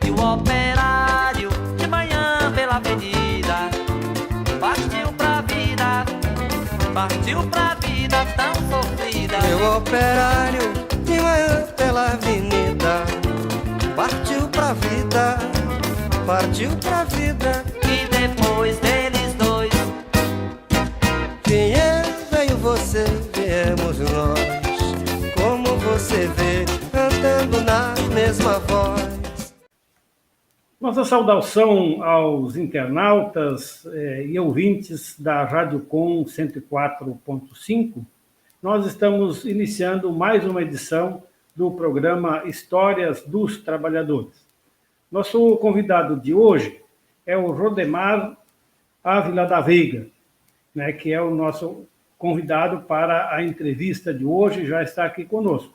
E o operário de manhã pela avenida partiu pra vida tão sofrida. Meu operário de manhã pela avenida partiu pra vida E depois deles dois veio você, viemos nós. Como você vê, cantando na mesma voz. Nossa saudação aos internautas e ouvintes da Rádio Com 104.5. Nós estamos iniciando mais uma edição do programa Histórias dos Trabalhadores. Nosso convidado de hoje é o Rodemar Ávila da Veiga, né, que é o nosso convidado para a entrevista de hoje, já está aqui conosco.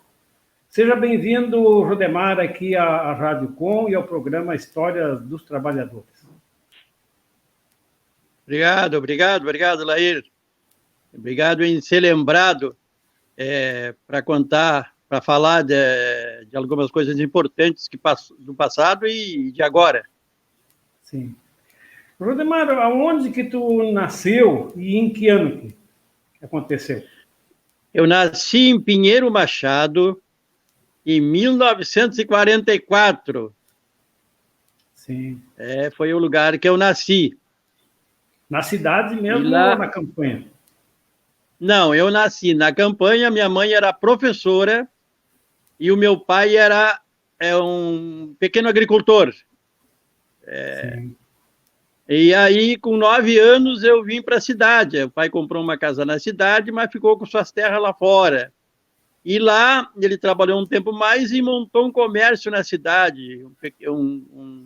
Seja bem-vindo, Rodemar, aqui à Rádio Com e ao programa Histórias dos Trabalhadores. Obrigado, Lair. Obrigado em ser lembrado para contar, para falar de algumas coisas importantes do passado e de agora. Sim. Rodemar, aonde que tu nasceu e em que ano que aconteceu? Eu nasci em Pinheiro Machado, em 1944. Sim. Foi o lugar que eu nasci. Na cidade mesmo ou na campanha? Não, eu nasci na campanha, minha mãe era professora e o meu pai era um pequeno agricultor. Sim. E aí, com 9 anos, eu vim para a cidade. O pai comprou uma casa na cidade, mas ficou com suas terras lá fora. E lá ele trabalhou um tempo mais e montou um comércio na cidade, um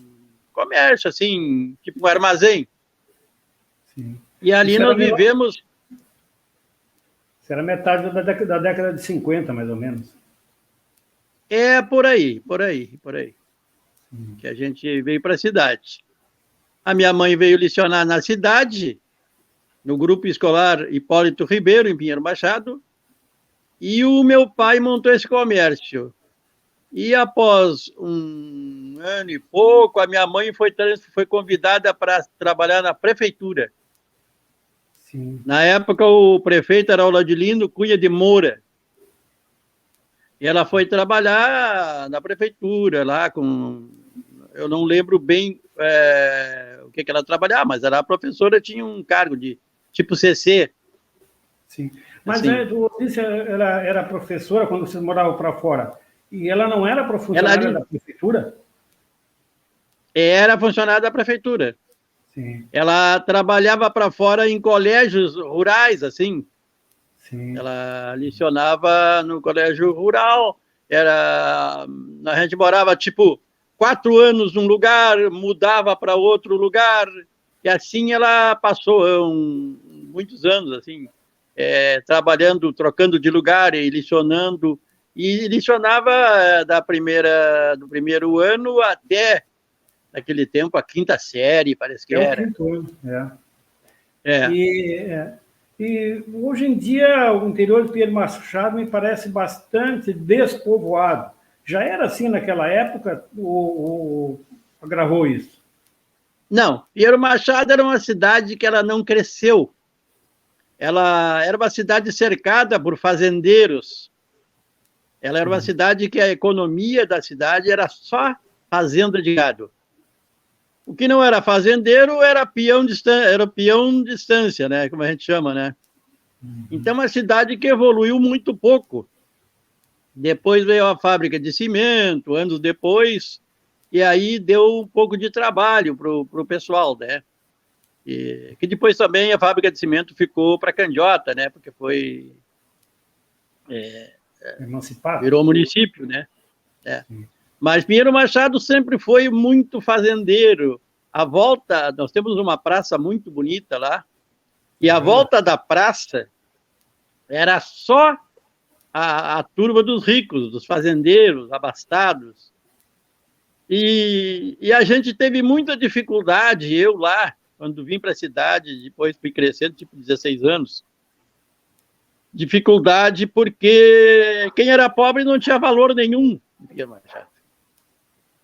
comércio, assim, tipo um armazém. Sim. E ali nós vivemos... Isso era metade da década de 50, mais ou menos. Por aí. Que a gente veio para a cidade. A minha mãe veio lecionar na cidade, no grupo escolar Hipólito Ribeiro, em Pinheiro Machado, e o meu pai montou esse comércio. E após um ano e pouco, a minha mãe foi convidada para trabalhar na prefeitura. Sim. Na época, o prefeito era o Laudilino Cunha de Moura. E ela foi trabalhar na prefeitura, lá com... Eu não lembro bem o que ela trabalhava, mas ela professora, tinha um cargo de tipo CC. Sim. Mas assim, tu disse ela era professora quando vocês moravam para fora. E ela não era funcionária da prefeitura? Era funcionária da prefeitura. Sim. Ela trabalhava para fora em colégios rurais, assim. Sim. Ela lecionava no colégio rural. A gente morava, tipo, 4 anos num lugar, mudava para outro lugar. E assim ela passou muitos anos, assim, trabalhando, trocando de lugar e lecionando. E lecionava do primeiro ano até, naquele tempo, a 5ª série, parece que era. O 5º ano, E hoje em dia, o interior de Pinheiro Machado me parece bastante despovoado. Já era assim naquela época ou agravou isso? Não, Pinheiro Machado era uma cidade que ela não cresceu. Ela era uma cidade cercada por fazendeiros. Ela era uma cidade que a economia da cidade era só fazenda de gado. O que não era fazendeiro era peão de distância, né? Como a gente chama, né? Então, uma cidade que evoluiu muito pouco. Depois veio a fábrica de cimento, anos depois, e aí deu um pouco de trabalho para o pessoal, né? Que depois também a fábrica de cimento ficou para Candiota, né? Porque foi... emancipado. Virou município, né? Mas Pinheiro Machado sempre foi muito fazendeiro. À volta, nós temos uma praça muito bonita lá, e à volta da praça era só a turma dos ricos, dos fazendeiros, abastados. E a gente teve muita dificuldade, eu lá, quando vim para a cidade, depois fui crescendo, tipo 16 anos, dificuldade porque quem era pobre não tinha valor nenhum em Pinheiro Machado.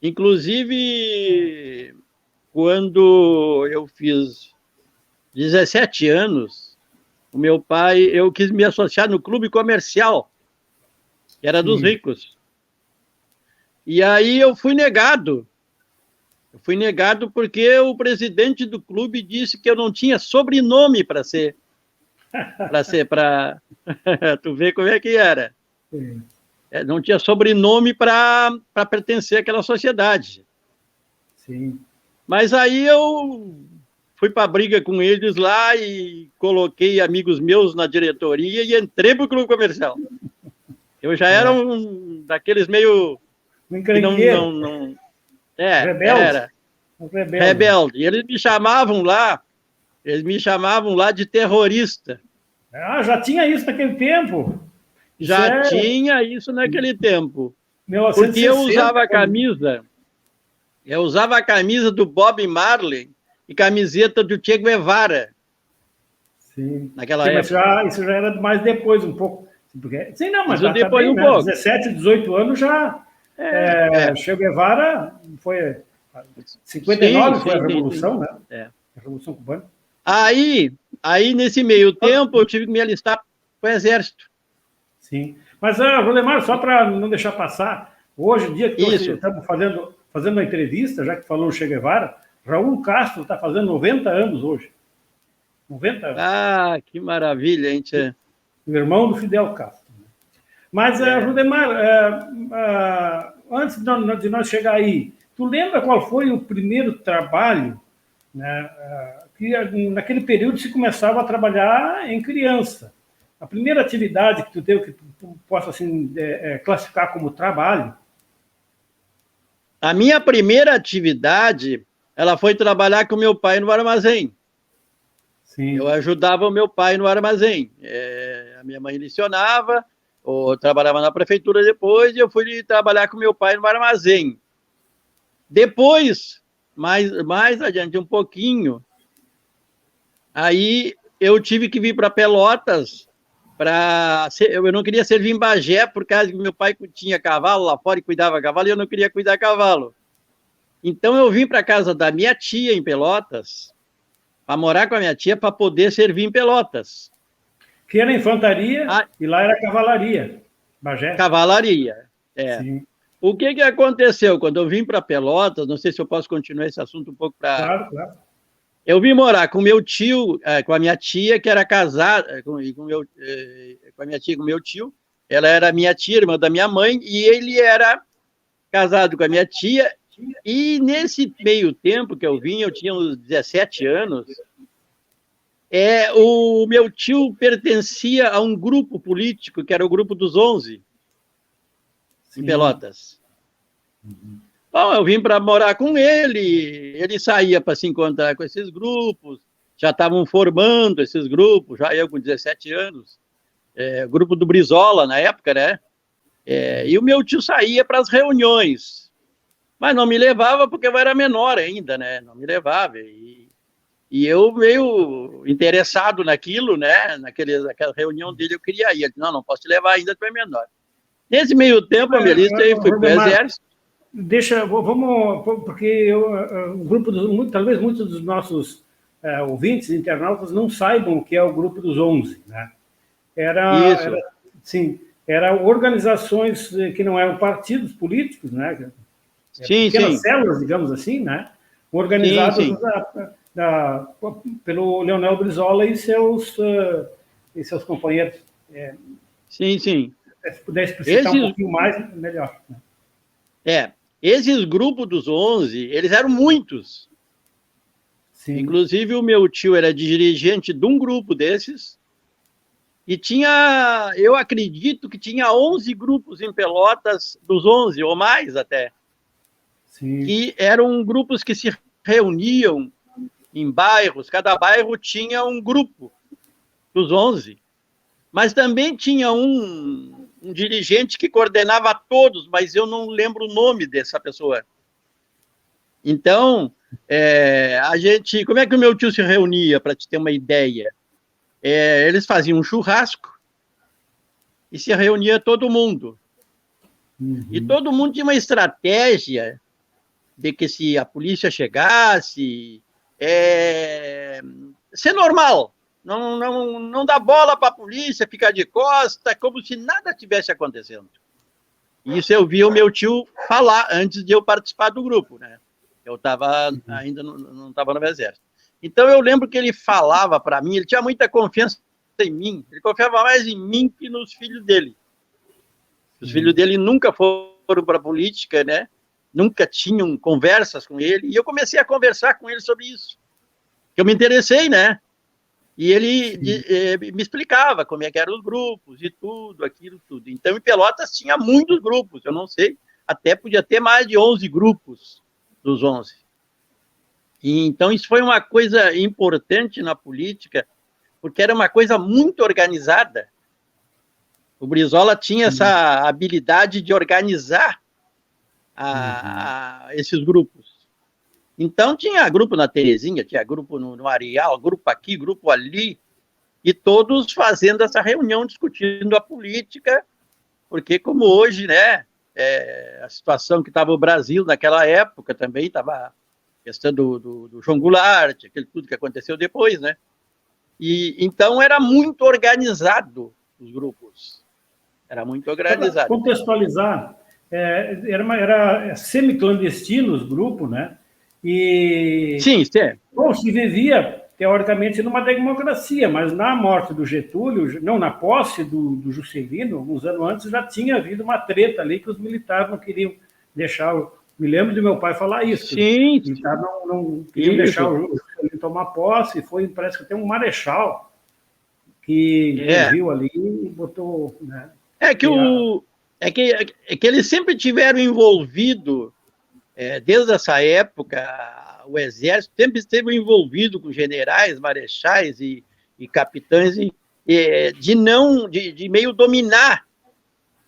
Inclusive, quando eu fiz 17 anos, o meu pai, eu quis me associar no clube comercial, que era dos ricos. E aí eu fui negado. Eu fui negado porque o presidente do clube disse que eu não tinha sobrenome para ser, tu vê como é que era. Sim. Não tinha sobrenome para pertencer àquela sociedade. Sim. Mas aí eu fui para a briga com eles lá e coloquei amigos meus na diretoria e entrei para o clube comercial. Eu já era um daqueles meio... Encrenqueiro. Rebelde. Era. Rebelde. E eles me chamavam lá de terrorista. Ah, já tinha isso naquele tempo. Já tinha isso naquele tempo. 1960, porque eu usava a camisa do Bob Marley e camiseta do Che Guevara. Sim. Naquela Sim, época. Mas isso já era mais depois, um pouco. Porque, sim, não, mas já depois também, um pouco. 17, 18 anos já. Che Guevara foi. 59 foi a Revolução, né? A Revolução Cubana. Aí, nesse meio tempo, eu tive que me alistar para o Exército. Sim. Mas, Rolemar, só para não deixar passar, hoje em dia que estamos fazendo uma entrevista, já que falou o Che Guevara, Raul Castro está fazendo 90 anos hoje. 90 anos. Ah, que maravilha, hein, Tchê? O irmão do Fidel Castro. Mas, Rudemar, antes de nós chegar aí, tu lembra qual foi o primeiro trabalho, né, que naquele período se começava a trabalhar em criança? A primeira atividade que tu teve, que tu possa assim, classificar como trabalho? A minha primeira atividade, ela foi trabalhar com meu pai no armazém. Sim. Eu ajudava o meu pai no armazém. A minha mãe lecionava, ou trabalhava na prefeitura depois, e eu fui trabalhar com meu pai no armazém. Depois, mais adiante um pouquinho, aí eu tive que vir para Pelotas. Eu não queria servir em Bagé, por causa que meu pai tinha cavalo lá fora e cuidava cavalo, e eu não queria cuidar cavalo. Então eu vim para casa da minha tia em Pelotas, para morar com a minha tia, para poder servir em Pelotas. Que era infantaria e lá era cavalaria. Bagé. Cavalaria, Sim. O que aconteceu? Quando eu vim para Pelotas, não sei se eu posso continuar esse assunto um pouco para... Claro. Eu vim morar com meu tio, com a minha tia, que era casada, com a minha tia e com meu tio. Ela era minha tia, irmã da minha mãe, e ele era casado com a minha tia. E nesse meio tempo que eu vim, eu tinha uns 17 anos, o meu tio pertencia a um grupo político, que era o Grupo dos 11, em Pelotas. Bom, eu vim para morar com ele saía para se encontrar com esses grupos, já estavam formando esses grupos, já eu com 17 anos, grupo do Brizola na época, né? E o meu tio saía para as reuniões, mas não me levava porque eu era menor ainda, né? Não me levava, e eu meio interessado naquilo, né? Naquela reunião dele eu queria ir, ele disse, não posso te levar ainda, tu é menor. Nesse meio tempo, a minha lista aí fui para o Exército. Vamos, porque o grupo talvez muitos dos nossos ouvintes, internautas, não saibam o que é o Grupo dos 11, né? Era organizações que não eram partidos políticos, né? Pequenas células, digamos assim, né? Organizadas pelo Leonel Brizola e seus companheiros. Sim. Se puder explicitar um pouquinho mais, melhor. Esses grupos dos 11, eles eram muitos. Sim. Inclusive, o meu tio era dirigente de um grupo desses, e eu acredito que tinha 11 grupos em Pelotas, dos 11, ou mais até, que eram grupos que se reuniam em bairros, cada bairro tinha um grupo dos 11, mas também tinha um dirigente que coordenava todos, mas eu não lembro o nome dessa pessoa. Então, como é que o meu tio se reunia, para te ter uma ideia? Eles faziam um churrasco e se reunia todo mundo. E todo mundo tinha uma estratégia de que se a polícia chegasse, ser normal, não dar bola para a polícia, ficar de costa, como se nada tivesse acontecendo. Isso eu vi o meu tio falar antes de eu participar do grupo, né? Eu ainda não estava no exército. Então eu lembro que ele falava para mim, ele tinha muita confiança em mim, ele confiava mais em mim que nos filhos dele. Os filhos dele nunca foram para a política, né? Nunca tinham conversas com ele, e eu comecei a conversar com ele sobre isso. Eu me interessei, né? E ele me explicava como é que eram os grupos e tudo, aquilo, tudo. Então, em Pelotas tinha muitos grupos, eu não sei, até podia ter mais de 11 grupos dos 11. E, então, isso foi uma coisa importante na política, porque era uma coisa muito organizada. O Brizola tinha essa habilidade de organizar esses grupos. Então, tinha grupo na Terezinha, tinha grupo no Areal, grupo aqui, grupo ali, e todos fazendo essa reunião, discutindo a política, porque como hoje, né, a situação que estava o Brasil naquela época também estava a questão do João Goulart, aquele tudo que aconteceu depois, né? E então era muito organizado os grupos. Era muito organizado. Para contextualizar, era semi-clandestino os grupos, né? E sim. Bom, se vivia, teoricamente, numa democracia, mas na morte do Getúlio, não, na posse do Juscelino, alguns anos antes, já tinha havido uma treta ali que os militares não queriam deixar. Me lembro de meu pai falar isso. Sim. Os militares não queriam deixar o Juscelino tomar posse, parece que tem um marechal que viu ali e botou. Né, que eles sempre tiveram envolvido. Desde essa época, o Exército sempre esteve envolvido com generais, marechais e capitães de meio dominar,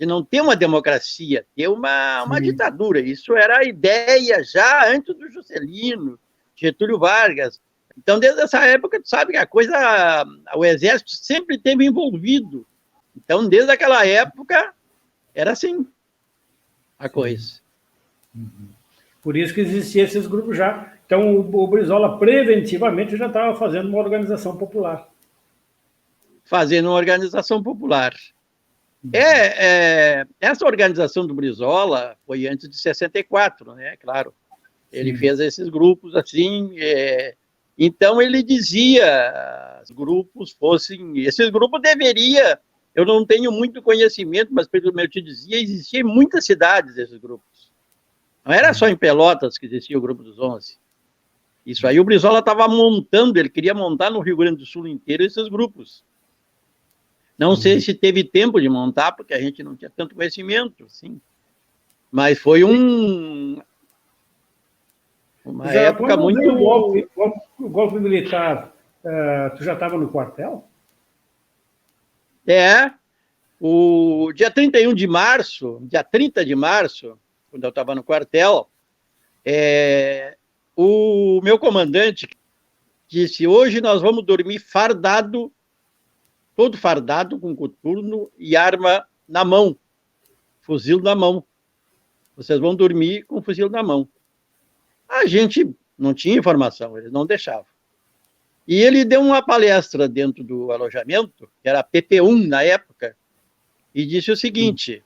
de não ter uma democracia, ter uma ditadura. Isso era a ideia já antes do Juscelino, Getúlio Vargas. Então, desde essa época, tu sabe que o Exército sempre esteve envolvido. Então, desde aquela época, era assim a coisa. Por isso que existiam esses grupos já. Então, o Brizola preventivamente já estava fazendo uma organização popular. Fazendo uma organização popular. Essa organização do Brizola foi antes de 64, né? Claro. Ele fez esses grupos assim. Então, ele dizia, esses grupos deveriam, eu não tenho muito conhecimento, mas pelo que eu te dizia, existiam em muitas cidades esses grupos. Não era só em Pelotas que existia o Grupo dos 11. Isso aí o Brizola estava montando, ele queria montar no Rio Grande do Sul inteiro esses grupos. Não sei se teve tempo de montar, porque a gente não tinha tanto conhecimento, assim. Mas foi uma época muito... O golpe militar, tu já estava no quartel? O dia 30 de março, quando eu estava no quartel, o meu comandante disse: hoje nós vamos dormir fardado, todo fardado, com coturno e arma na mão, fuzil na mão. Vocês vão dormir com o fuzil na mão. A gente não tinha informação, eles não deixavam. E ele deu uma palestra dentro do alojamento, que era PP1 na época, e disse o seguinte: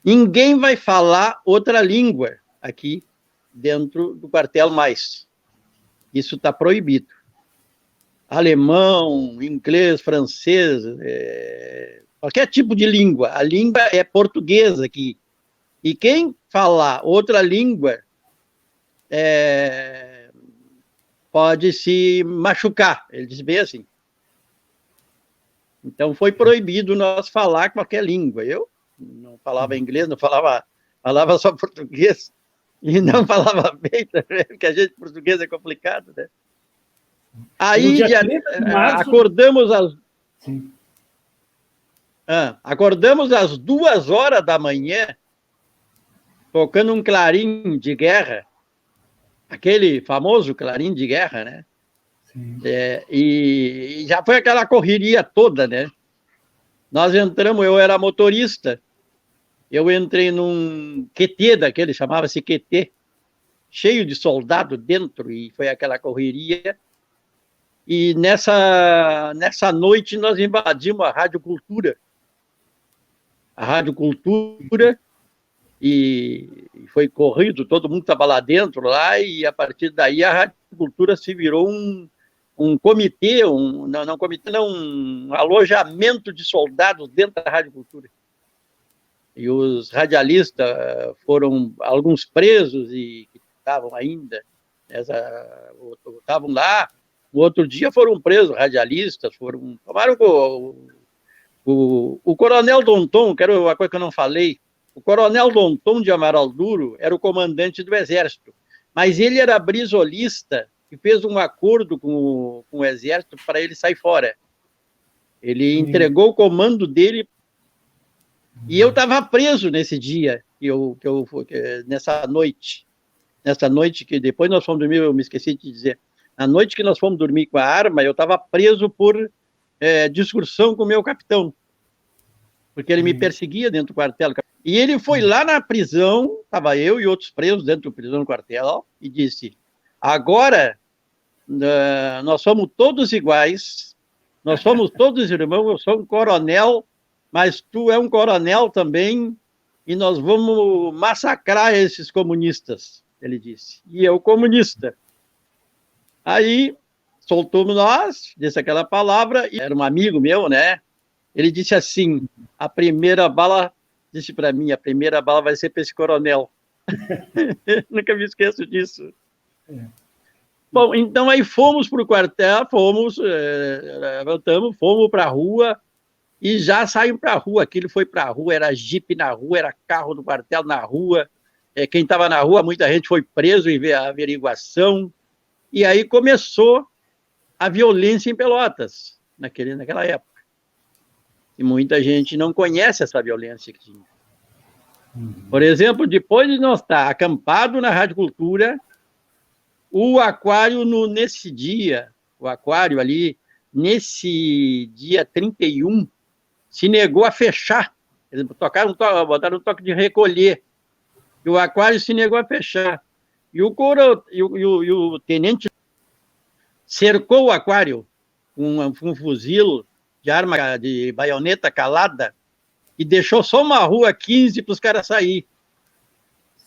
ninguém vai falar outra língua aqui dentro do quartel mais. Isso está proibido. Alemão, inglês, francês, qualquer tipo de língua. A língua é portuguesa aqui. E quem falar outra língua pode se machucar. Ele disse bem assim. Então foi proibido nós falar qualquer língua. Eu não falava inglês, falava só português, e não falava bem também, porque a gente português é complicado, né? Aí acordamos às 2h da manhã, tocando um clarim de guerra, aquele famoso clarim de guerra, né? E já foi aquela correria toda, né? Nós entramos, eu era motorista, eu entrei num QT daquele, chamava-se QT, cheio de soldado dentro, e foi aquela correria. E nessa noite nós invadimos a Rádio Cultura. A Rádio Cultura, e foi corrido, todo mundo estava lá dentro, lá, e a partir daí a Rádio Cultura se virou um comitê, um alojamento de soldados dentro da Rádio Cultura. E os radialistas foram alguns presos e que estavam ainda, estavam lá. No outro dia foram presos radialistas, tomaram o Coronel Donton, que era uma coisa que eu não falei. O Coronel Donton de Amaral Duro era o comandante do Exército, mas ele era brisolista e fez um acordo com o Exército para ele sair fora. Ele entregou o comando dele e eu estava preso nesse dia, nessa noite que depois nós fomos dormir, eu me esqueci de dizer, na noite que nós fomos dormir com a arma, eu estava preso por discussão com o meu capitão, porque ele me perseguia dentro do quartel. E ele foi lá na prisão, estava eu e outros presos dentro da prisão do quartel, e disse, agora nós somos todos iguais, nós somos todos irmãos, eu sou um coronel, mas tu é um coronel também, e nós vamos massacrar esses comunistas, ele disse. E eu, comunista. Aí, soltou-me nós, disse aquela palavra, e era um amigo meu, né? Ele disse assim, a primeira bala, disse para mim, a primeira bala vai ser para esse coronel. Nunca me esqueço disso. Bom, então aí fomos para o quartel, voltamos, fomos para a rua, e já saímos para a rua. Aquilo foi para a rua, era jipe na rua, era carro do quartel na rua. Quem estava na rua, muita gente foi preso em ver a averiguação. E aí começou a violência em Pelotas, naquela época. E muita gente não conhece essa violência que tinha. Por exemplo, depois de nós estar acampado na Rádio Cultura, o Aquário, nesse dia, o Aquário ali, nesse dia 31, se negou a fechar. Eles botaram um toque de recolher. E o Aquário se negou a fechar. E o tenente cercou o Aquário com um fuzil de arma de baioneta calada e deixou só uma rua 15 para os caras sair.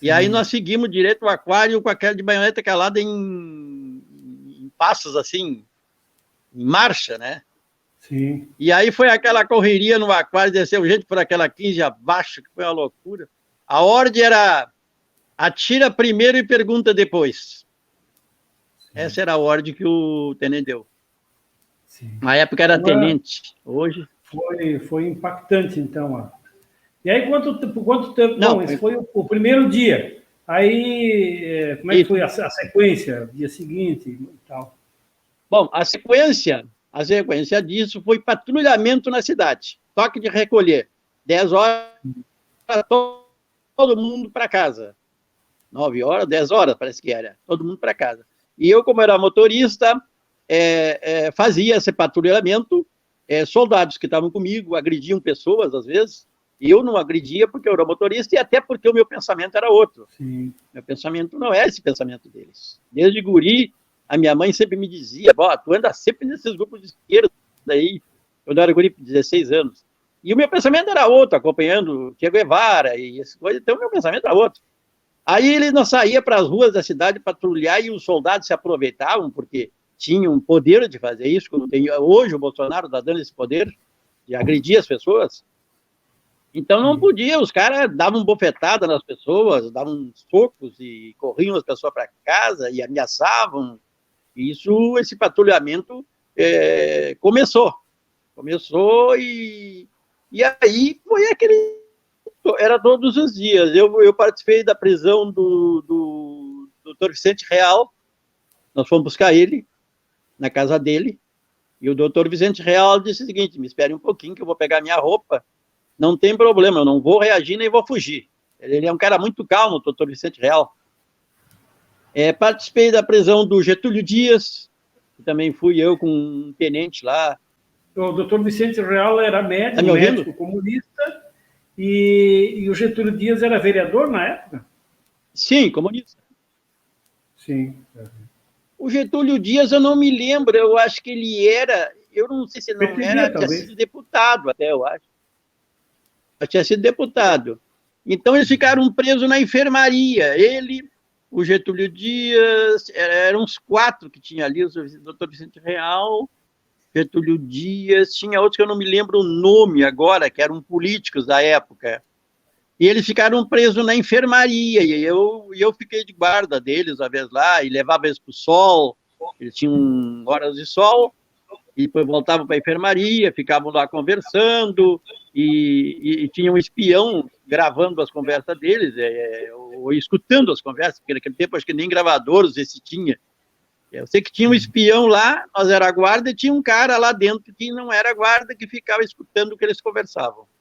E aí nós seguimos direto o Aquário com aquela de baioneta calada em passos assim, em marcha, né? Sim. E aí foi aquela correria no Aquário, desceu gente por aquela 15 abaixo, que foi uma loucura. A ordem era atira primeiro e pergunta depois. Sim. Essa era a ordem que o tenente deu. Sim. Na época era tenente, hoje... Foi impactante, então. Ó. E aí, quanto tempo? Não, esse foi o primeiro dia. Aí, como é que foi a sequência? Dia seguinte e tal? Bom, a sequência disso foi patrulhamento na cidade. Toque de recolher. 10 horas, todo mundo para casa. 9 horas, 10 horas, parece que era. Todo mundo para casa. E eu, como era motorista, fazia esse patrulhamento. Soldados que estavam comigo agrediam pessoas, às vezes, e eu não agredia porque eu era motorista e até porque o meu pensamento era outro. Sim. Meu pensamento não é esse pensamento deles. Desde guri, a minha mãe sempre me dizia, tu anda sempre nesses grupos de esquerda aí, quando eu era guri, 16 anos. E o meu pensamento era outro, acompanhando Che Guevara e essas coisas, então o meu pensamento era outro. Aí ele não saía para as ruas da cidade patrulhar e os soldados se aproveitavam, porque tinham poder de fazer isso, como tem hoje o Bolsonaro está dando esse poder de agredir as pessoas. Então não podia, os caras davam bofetada nas pessoas, davam socos e corriam as pessoas para casa e ameaçavam. E esse patrulhamento começou e aí foi era todos os dias. Eu participei da prisão do Dr. Vicente Real, nós fomos buscar ele na casa dele, e o doutor Vicente Real disse o seguinte, me espere um pouquinho que eu vou pegar minha roupa, não tem problema, eu não vou reagir nem vou fugir. Ele é um cara muito calmo, o doutor Vicente Real. Participei da prisão do Getúlio Dias, que também fui eu com um tenente lá. O doutor Vicente Real era médico comunista, e o Getúlio Dias era vereador na época? Sim, comunista. Sim. O Getúlio Dias, eu não me lembro, eu acho que ele era, eu não sei se não PTB, era, tinha talvez. sido deputado até, eu acho. Tinha sido deputado. Então, eles ficaram presos na enfermaria. Ele, o Getúlio Dias, eram uns 4 que tinha ali, o doutor Vicente Real, Getúlio Dias, tinha outros que eu não me lembro o nome agora, que eram políticos da época. E eles ficaram presos na enfermaria, e eu fiquei de guarda deles, uma vez lá, e levava eles para o sol, eles tinham horas de sol, e depois voltavam para a enfermaria, ficavam lá conversando, e tinha um espião gravando as conversas deles, ou escutando as conversas, porque naquele tempo acho que nem gravadores esse tinha. Eu sei que tinha um espião lá, nós era guarda, e tinha um cara lá dentro que não era guarda, que ficava escutando o que eles conversavam.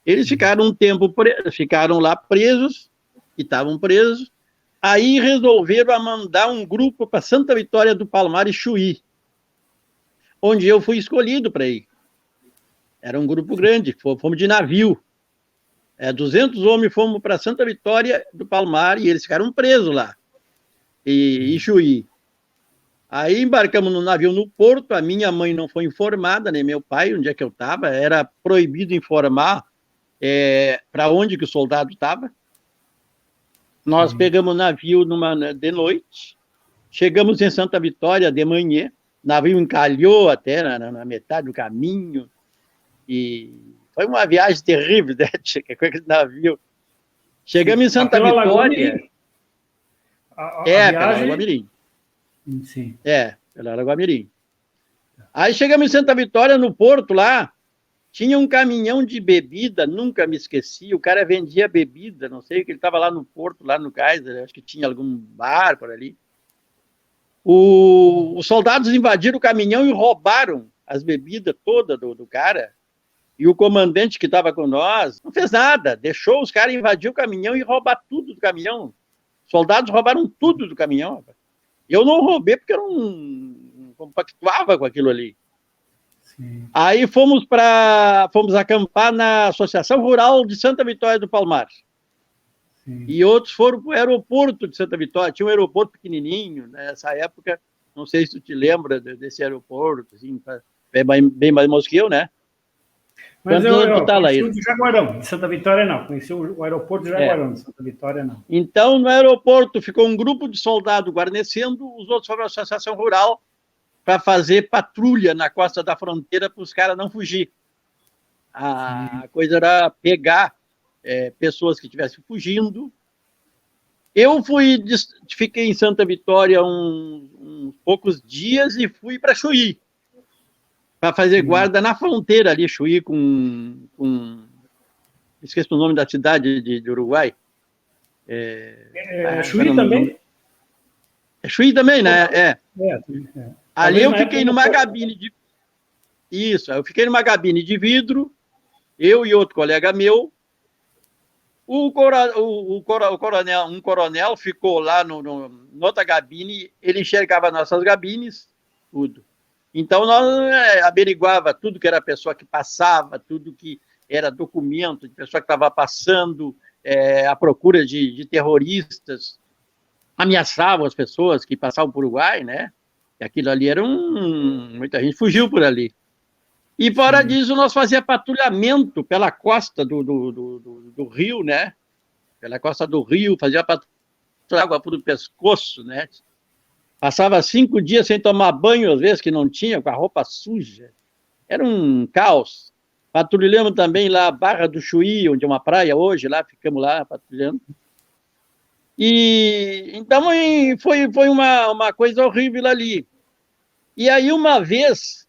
Eles ficaram um tempo, ficaram lá presos, que estavam presos, aí resolveram mandar um grupo para Santa Vitória do Palmar e Chuí, onde eu fui escolhido para ir. Era um grupo grande, fomos de navio. 200 homens fomos para Santa Vitória do Palmar e eles ficaram presos lá, e Chuí. Aí embarcamos no navio no porto, a minha mãe não foi informada, nem meu pai, onde é que eu estava, era proibido informar para onde que o soldado estava. Nós pegamos o navio de noite, chegamos em Santa Vitória de manhã, o navio encalhou até na metade do caminho, e foi uma viagem terrível, né? Com aquele navio. Chegamos em Santa Vitória. Pela Lagoa Mirim. Sim. Pela Lagoa Mirim. Aí chegamos em Santa Vitória, no porto lá, tinha um caminhão de bebida, nunca me esqueci, o cara vendia bebida, não sei, que ele estava lá no porto, lá no Kaiser, acho que tinha algum bar por ali. Os soldados invadiram o caminhão e roubaram as bebidas todas do cara, e o comandante que estava com nós não fez nada, deixou os caras invadir o caminhão e roubar tudo do caminhão. Os soldados roubaram tudo do caminhão. Eu não roubei porque eu não compactuava com aquilo ali. Sim. Aí fomos acampar na Associação Rural de Santa Vitória do Palmar. Sim. E outros foram para o aeroporto de Santa Vitória. Tinha um aeroporto pequenininho nessa época. Não sei se tu te lembra desse aeroporto, assim, bem mais moço que eu, né? Mas eu conheci o de Jaguarão, de Santa Vitória não. Conheci o aeroporto de Jaguarão, de Santa Vitória não. Então, no aeroporto ficou um grupo de soldados guarnecendo, os outros foram à Associação Rural para fazer patrulha na costa da fronteira para os caras não fugir. A coisa era pegar pessoas que estivessem fugindo. Eu fiquei em Santa Vitória uns poucos dias e fui para Chuí, para fazer guarda na fronteira ali, Chuí com... Esqueci o nome da cidade de Uruguai. Chuí também? Chuí também, né? Ali eu fiquei numa cabine de... Isso, eu fiquei numa cabine de vidro, eu e outro colega meu. Um coronel ficou lá noutra cabine, ele enxergava nossas cabines, tudo. Então, nós averiguava tudo que era pessoa que passava, tudo que era documento de pessoa que estava passando, à procura de terroristas, ameaçavam as pessoas que passavam por Uruguai, né? E aquilo ali era muita gente fugiu por ali. E fora disso, nós fazíamos patrulhamento pela costa do rio, né? Pela costa do rio, fazia patrulhamento, água por o pescoço, né? Passava 5 dias sem tomar banho, às vezes, que não tinha, com a roupa suja. Era um caos. Patrulhamos também lá a Barra do Chuí, onde é uma praia hoje, lá ficamos lá patrulhando. E então foi uma coisa horrível ali. E aí, uma vez,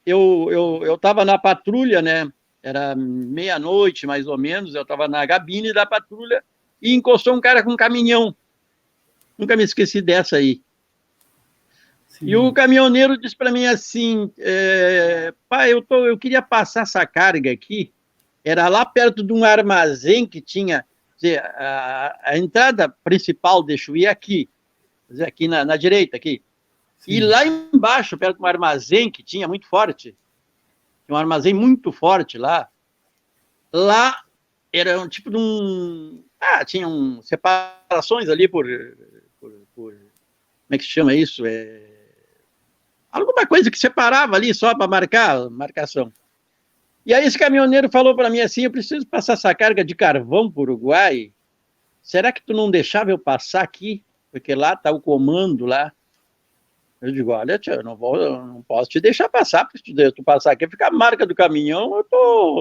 eu estava na patrulha, né? Era meia-noite, mais ou menos, eu estava na cabine da patrulha e encostou um cara com um caminhão. Nunca me esqueci dessa aí. Sim. E o caminhoneiro disse para mim assim, pai, eu queria passar essa carga aqui, era lá perto de um armazém que tinha, a entrada principal de Chuí é aqui, aqui na direita, aqui. Sim. E lá embaixo, perto de um armazém que tinha muito forte, um armazém muito forte lá era um tipo de tinham separações ali por é que se chama isso? Alguma coisa que separava ali só para marcação. E aí esse caminhoneiro falou para mim assim, eu preciso passar essa carga de carvão para o Uruguai, será que tu não deixava eu passar aqui? Porque lá está o comando lá. Eu digo, olha, tia, eu não posso te deixar passar, porque se tu passar aqui, fica a marca do caminhão, eu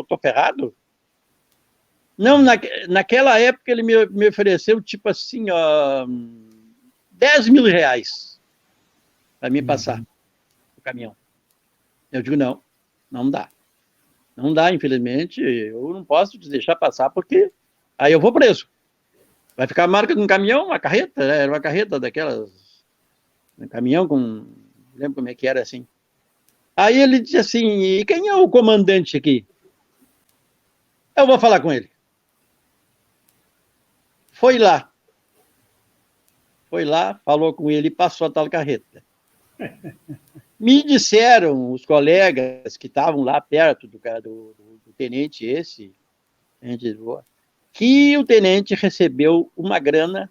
tô ferrado. Não, naquela época ele me ofereceu, tipo assim, ó, 10 mil reais para me passar o caminhão. Eu digo, não dá. Não dá, infelizmente, eu não posso te deixar passar, porque aí eu vou preso. Vai ficar a marca de um caminhão, uma carreta, né? Era uma carreta daquelas, um caminhão com, não lembro como é que era assim. Aí ele disse assim, e quem é o comandante aqui? Eu vou falar com ele. Foi lá, falou com ele e passou a tal carreta. Me disseram os colegas que estavam lá perto do tenente esse, que o tenente recebeu uma grana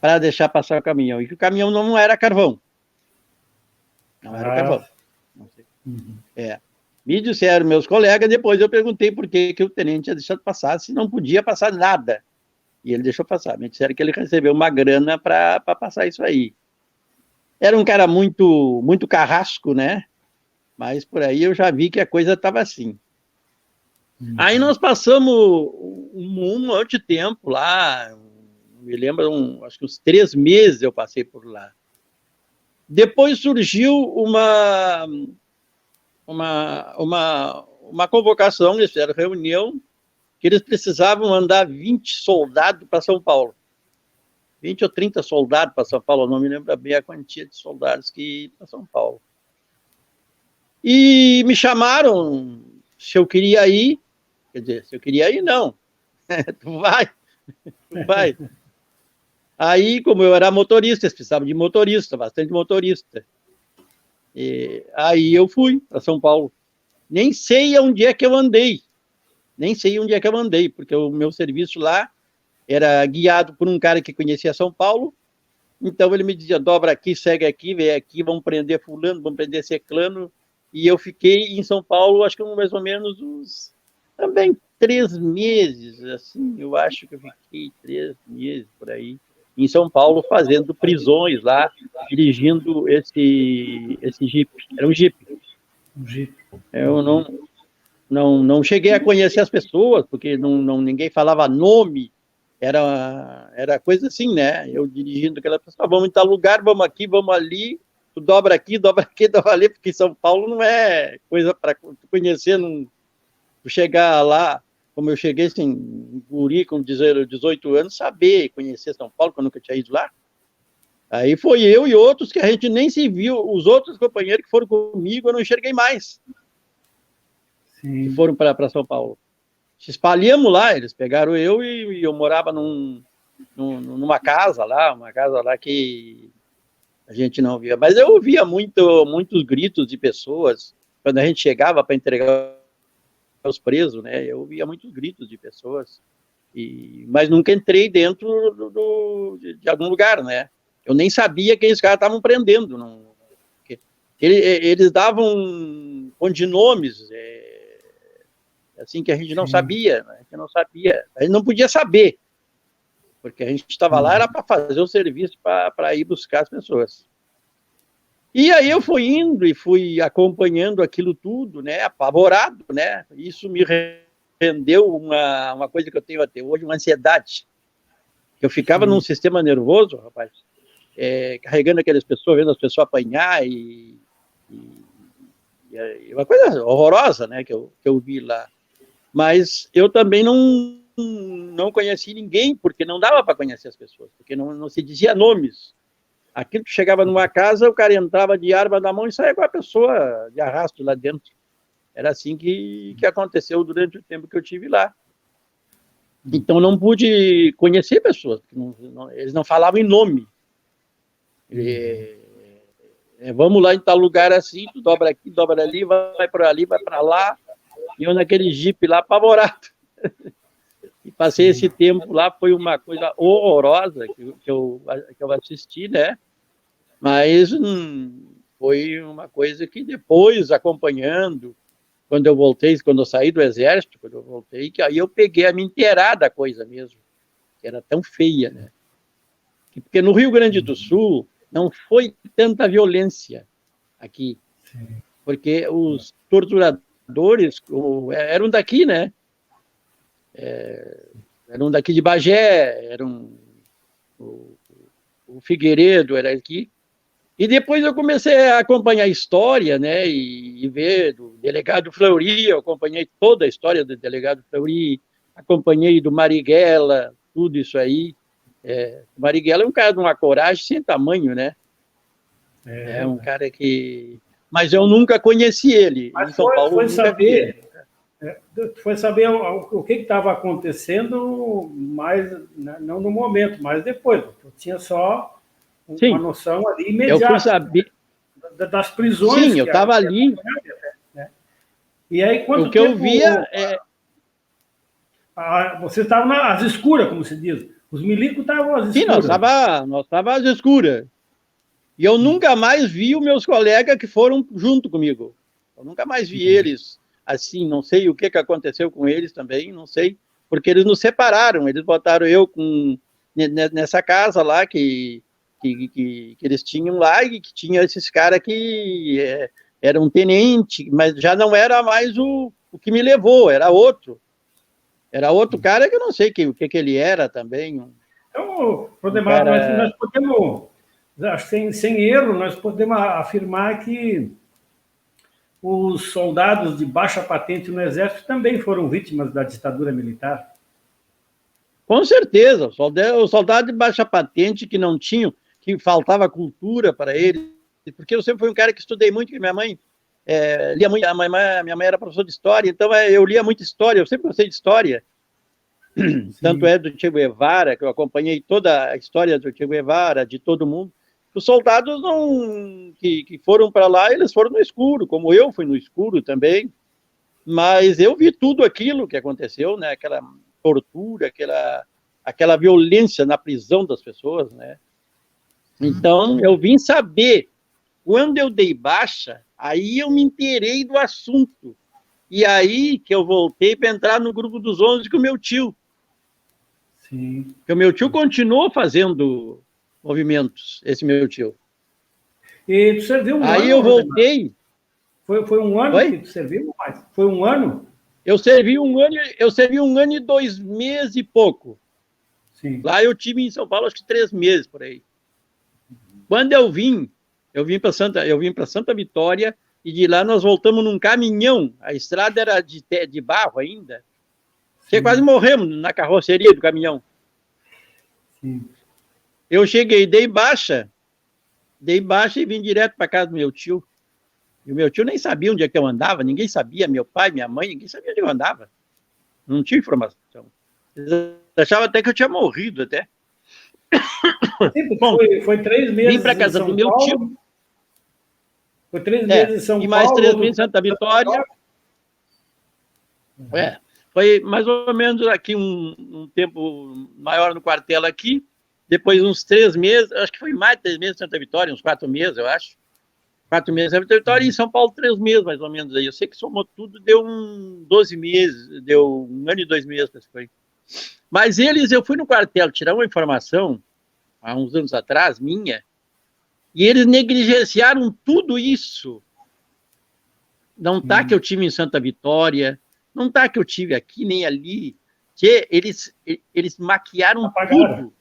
para deixar passar o caminhão, e que o caminhão não era carvão. Não era carvão. Não sei. Me disseram meus colegas, depois eu perguntei por que o tenente tinha deixado passar, se não podia passar nada. E ele deixou passar. Me disseram que ele recebeu uma grana para passar isso aí. Era um cara muito, muito carrasco, né? Mas por aí eu já vi que a coisa estava assim. Aí nós passamos um monte de tempo lá, me lembro, acho que uns 3 meses eu passei por lá. Depois surgiu uma convocação, eles fizeram reunião, que eles precisavam mandar 20 soldados para São Paulo. 20 ou 30 soldados para São Paulo, eu não me lembro bem a quantia de soldados que iam para São Paulo. E me chamaram se eu queria ir, quer dizer, se eu queria ir, não. Tu vai. Aí, como eu era motorista, eles precisavam de motorista, bastante motorista. E aí eu fui para São Paulo. Nem sei onde é que eu andei, porque o meu serviço lá era guiado por um cara que conhecia São Paulo, então ele me dizia, dobra aqui, segue aqui, vem aqui, vamos prender fulano, vamos prender ciclano, e eu fiquei em São Paulo, acho que mais ou menos uns, também 3 meses, assim, eu acho que eu fiquei 3 meses por aí, em São Paulo, fazendo prisões lá, dirigindo esse Jeep, era um Jeep. Eu não cheguei a conhecer as pessoas, porque ninguém falava nome, era coisa assim, né? Eu dirigindo aquela pessoa, vamos em tal lugar, vamos aqui, vamos ali, tu dobra aqui, dobra ali, porque São Paulo não é coisa para conhecer, tu chegar lá, como eu cheguei assim, guri com 18 anos, saber conhecer São Paulo, que eu nunca tinha ido lá. Aí foi eu e outros que a gente nem se viu, os outros companheiros que foram comigo, eu não enxerguei mais. Sim. Que foram para São Paulo. Se espalhamos lá, eles pegaram eu e eu morava numa casa lá que a gente não via. Mas eu ouvia muitos gritos de pessoas, quando a gente chegava para entregar os presos, né? Eu ouvia muitos gritos de pessoas, mas nunca entrei dentro de algum lugar, né? Eu nem sabia quem os caras estavam prendendo. Eles davam codinomes, assim, que a gente não sabia, né? A gente não podia saber, porque a gente estava lá, era para fazer o serviço, para ir buscar as pessoas. E aí eu fui indo e fui acompanhando aquilo tudo, né, apavorado, né? Isso me rendeu uma coisa que eu tenho até hoje, uma ansiedade. Eu ficava num sistema nervoso, rapaz, carregando aquelas pessoas, vendo as pessoas apanhar e uma coisa horrorosa, né, que eu vi lá. Mas eu também não conheci ninguém, porque não dava para conhecer as pessoas, porque não se dizia nomes. Aquilo que chegava numa casa, o cara entrava de arma na mão e saía com a pessoa de arrasto lá dentro. Era assim que aconteceu durante o tempo que eu tive lá. Então não pude conhecer pessoas, porque eles não falavam em nome. Vamos lá em tal lugar assim, tu dobra aqui, dobra ali, vai para ali, vai para lá. E eu naquele Jeep lá, apavorado. E passei esse tempo lá, foi uma coisa horrorosa que eu assisti, né? Mas foi uma coisa que depois, acompanhando, quando eu saí do exército, quando eu voltei, que aí eu peguei a me inteirar da coisa mesmo, que era tão feia, né? Porque no Rio Grande do Sul não foi tanta violência aqui, porque os torturadores eram daqui, né? Eram daqui de Bagé, o Figueiredo era aqui. E depois eu comecei a acompanhar a história, né, e ver do delegado Fleury, eu acompanhei toda a história do delegado Fleury, acompanhei do Marighella, tudo isso aí. O Marighella é um cara de uma coragem sem tamanho, né? É um cara que... Mas eu nunca conheci ele. Mas em São Paulo, foi nunca vi ele. Foi saber o que estava acontecendo, mais, não no momento, mas depois. Eu tinha só uma noção ali imediata. Eu fui saber das prisões. Sim, eu estava ali. Né? E aí, quanto o que tempo, eu via você estava às escuras, como se diz. Os milicos estavam às escuras. Sim, nós estávamos às escuras. E eu nunca mais vi os meus colegas que foram junto comigo. Eu nunca mais vi eles assim, não sei o que aconteceu com eles também, não sei, porque eles nos separaram, eles botaram eu nessa casa lá que eles tinham lá, e que tinha esses caras que eram tenente, mas já não era mais o que me levou, era outro cara que eu não sei o que ele era também. Então, Rodemar, nós podemos, sem erro, nós podemos afirmar que os soldados de baixa patente no Exército também foram vítimas da ditadura militar. Com certeza, os soldados de baixa patente que não tinham, que faltava cultura para eles, porque eu sempre fui um cara que estudei muito, que minha mãe lia muito, minha mãe era professora de história, então eu lia muita história, eu sempre gostei de história. Sim. Tanto é do Che Guevara, que eu acompanhei toda a história do Che Guevara, de todo mundo. Os soldados que foram para lá, eles foram no escuro, como eu fui no escuro também, mas eu vi tudo aquilo que aconteceu, né? Aquela tortura, aquela violência na prisão das pessoas, né? Então, eu vim saber, quando eu dei baixa, aí eu me inteirei do assunto, e aí que eu voltei para entrar no grupo dos 11 com o meu tio. Sim. Porque o meu tio continuou fazendo movimentos, esse meu tio. E tu serviu aí ano, eu voltei. Foi um ano que tu serviu? Mais? Foi um ano? Eu servi um ano e 2 meses e pouco. Sim. Lá eu tive em São Paulo acho que 3 meses por aí. Quando eu vim para Santa Vitória, e de lá nós voltamos num caminhão. A estrada era de barro ainda. Que quase morremos na carroceria do caminhão. Sim. Eu cheguei, dei baixa e vim direto para casa do meu tio. E o meu tio nem sabia onde é que eu andava, ninguém sabia, meu pai, minha mãe, ninguém sabia onde eu andava. Não tinha informação. Eles achavam até que eu tinha morrido até. Sim, bom, foi 3 meses vim para casa do meu tio. Foi 3 meses em São Paulo. E mais 3 meses em Santa Vitória. Foi mais ou menos aqui um tempo maior no quartel aqui. Depois uns 3 meses, acho que foi mais de 3 meses em Santa Vitória, uns 4 meses, eu acho. 4 meses em Santa Vitória e em São Paulo 3 meses, mais ou menos aí. Eu sei que somou tudo, deu 12 meses, deu 1 ano e 2 meses, parece que foi. Mas eu fui no quartel tirar uma informação, há uns anos atrás, minha, e eles negligenciaram tudo isso. Não tá que eu tive em Santa Vitória, não tá que eu tive aqui nem ali, que eles maquiaram tudo.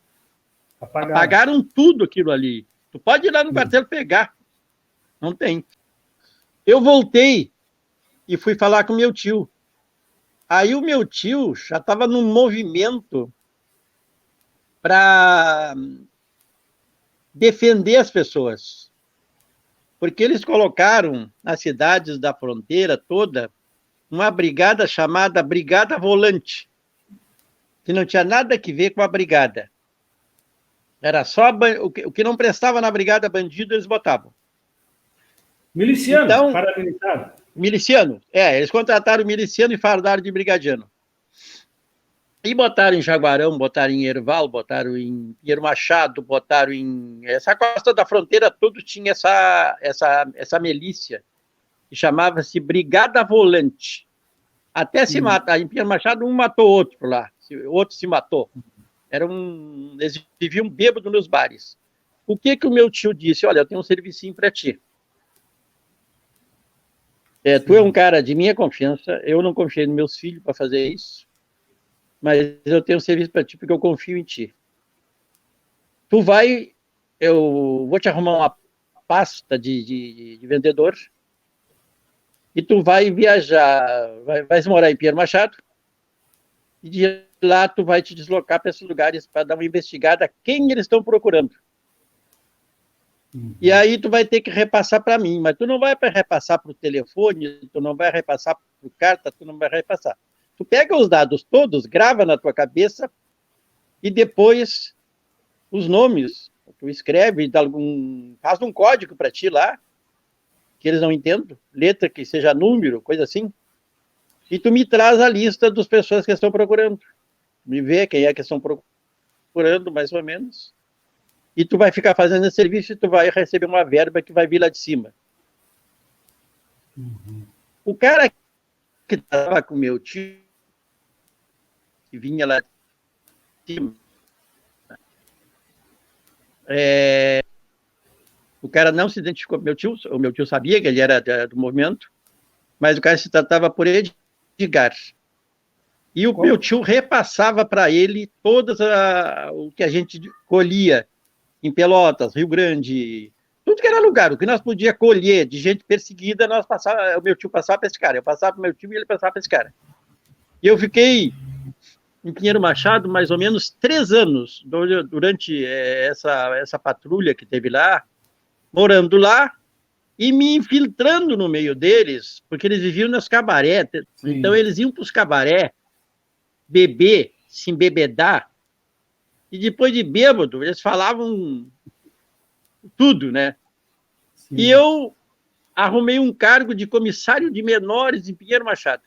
Apagaram tudo aquilo ali. Tu pode ir lá no quartel pegar. Não tem. Eu voltei e fui falar com meu tio. Aí o meu tio já estava num movimento para defender as pessoas. Porque eles colocaram nas cidades da fronteira toda uma brigada chamada Brigada Volante, que não tinha nada a ver com a brigada. Era só o que não prestava na brigada bandido, eles botavam. Miliciano, então, paramilitar. Miliciano, eles contrataram miliciano e fardaram de brigadiano. E botaram em Jaguarão, botaram em Erval, botaram em Pinheiro Machado, botaram em... Essa costa da fronteira toda tinha essa milícia, que chamava-se Brigada Volante. Até se matar. Em Pinheiro Machado, um matou outro lá, outro se matou. Eles viviam bêbados nos bares. O que o meu tio disse? Olha, eu tenho um servicinho para ti. Tu é um cara de minha confiança, eu não confiei nos meus filhos para fazer isso, mas eu tenho um serviço para ti porque eu confio em ti. Eu vou te arrumar uma pasta de vendedor e tu vai viajar, vai morar em Pinheiro Machado e de lá tu vai te deslocar para esses lugares para dar uma investigada quem eles estão procurando. E aí tu vai ter que repassar para mim, mas tu não vai repassar para o telefone, tu não vai repassar por carta, tu não vai repassar. Tu pega os dados todos, grava na tua cabeça e depois os nomes, tu escreve, faz um código para ti lá, que eles não entendem, letra que seja número, coisa assim, e tu me traz a lista das pessoas que estão procurando. Me vê quem é que estão procurando, mais ou menos. E tu vai ficar fazendo esse serviço e tu vai receber uma verba que vai vir lá de cima. O cara que estava com meu tio, que vinha lá de cima, o cara não se identificou com meu tio, o meu tio sabia que ele era do movimento, mas o cara se tratava por Edgar. E o meu tio repassava para ele todas o que a gente colhia em Pelotas, Rio Grande, tudo que era lugar, o que nós podíamos colher de gente perseguida, o meu tio passava para esse cara, eu passava para o meu tio e ele passava para esse cara. E eu fiquei em Pinheiro Machado mais ou menos 3 anos, durante essa patrulha que teve lá, morando lá e me infiltrando no meio deles, porque eles viviam nos cabaré, então eles iam para os cabaré, beber, se embebedar, e depois de bêbado, eles falavam tudo, né? Sim. E eu arrumei um cargo de comissário de menores em Pinheiro Machado.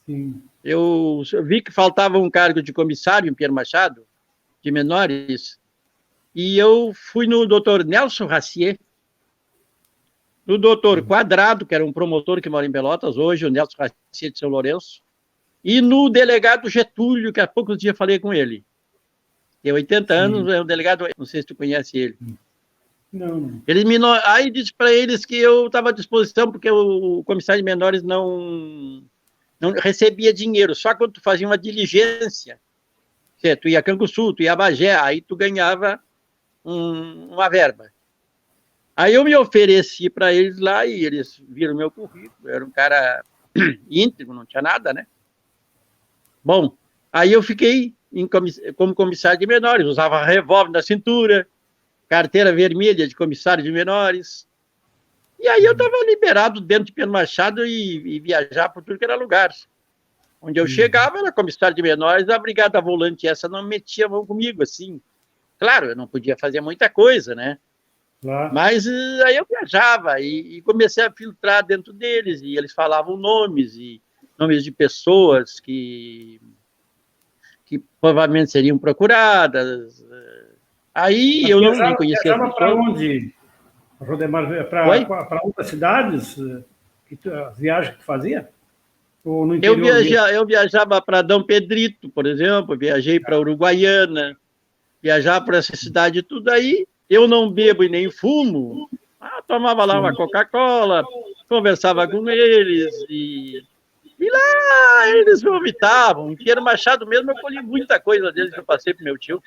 Sim. Eu vi que faltava um cargo de comissário em Pinheiro Machado, de menores, e eu fui no doutor Nelson Racier, no doutor Quadrado, que era um promotor que mora em Pelotas, hoje o Nelson Racier de São Lourenço, e no delegado Getúlio, que há poucos dias falei com ele. Tem 80 anos, é um delegado, não sei se tu conhece ele. Não. Aí disse para eles que eu estava à disposição, porque o comissário de menores não recebia dinheiro, só quando tu fazia uma diligência. Tu ia a Canguçu, tu ia a Bagé, aí tu ganhava uma verba. Aí eu me ofereci para eles lá e eles viram meu currículo, eu era um cara íntegro, não tinha nada, né? Bom, aí eu fiquei como comissário de menores, usava revólver na cintura, carteira vermelha de comissário de menores, e aí eu estava liberado dentro de Pinheiro Machado e viajar por tudo que era lugar. Onde eu chegava era comissário de menores, a Brigada Volante essa não metia a mão comigo, assim. Claro, eu não podia fazer muita coisa, né? Claro. Mas aí eu viajava e comecei a filtrar dentro deles, e eles falavam nomes de pessoas que provavelmente seriam procuradas. Aí eu não conhecia. Viajava para onde, Rodemar? Para outras cidades? As viagens que tu fazia? Ou no interior eu viajava para Dom Pedrito, por exemplo, viajei para Uruguaiana, viajava para essa cidade, tudo aí. Eu não bebo e nem fumo, tomava lá uma Coca-Cola, conversava com eles e lá eles vomitavam. Em Pinheiro Machado mesmo, eu colhi muita coisa deles que eu passei pro meu tio,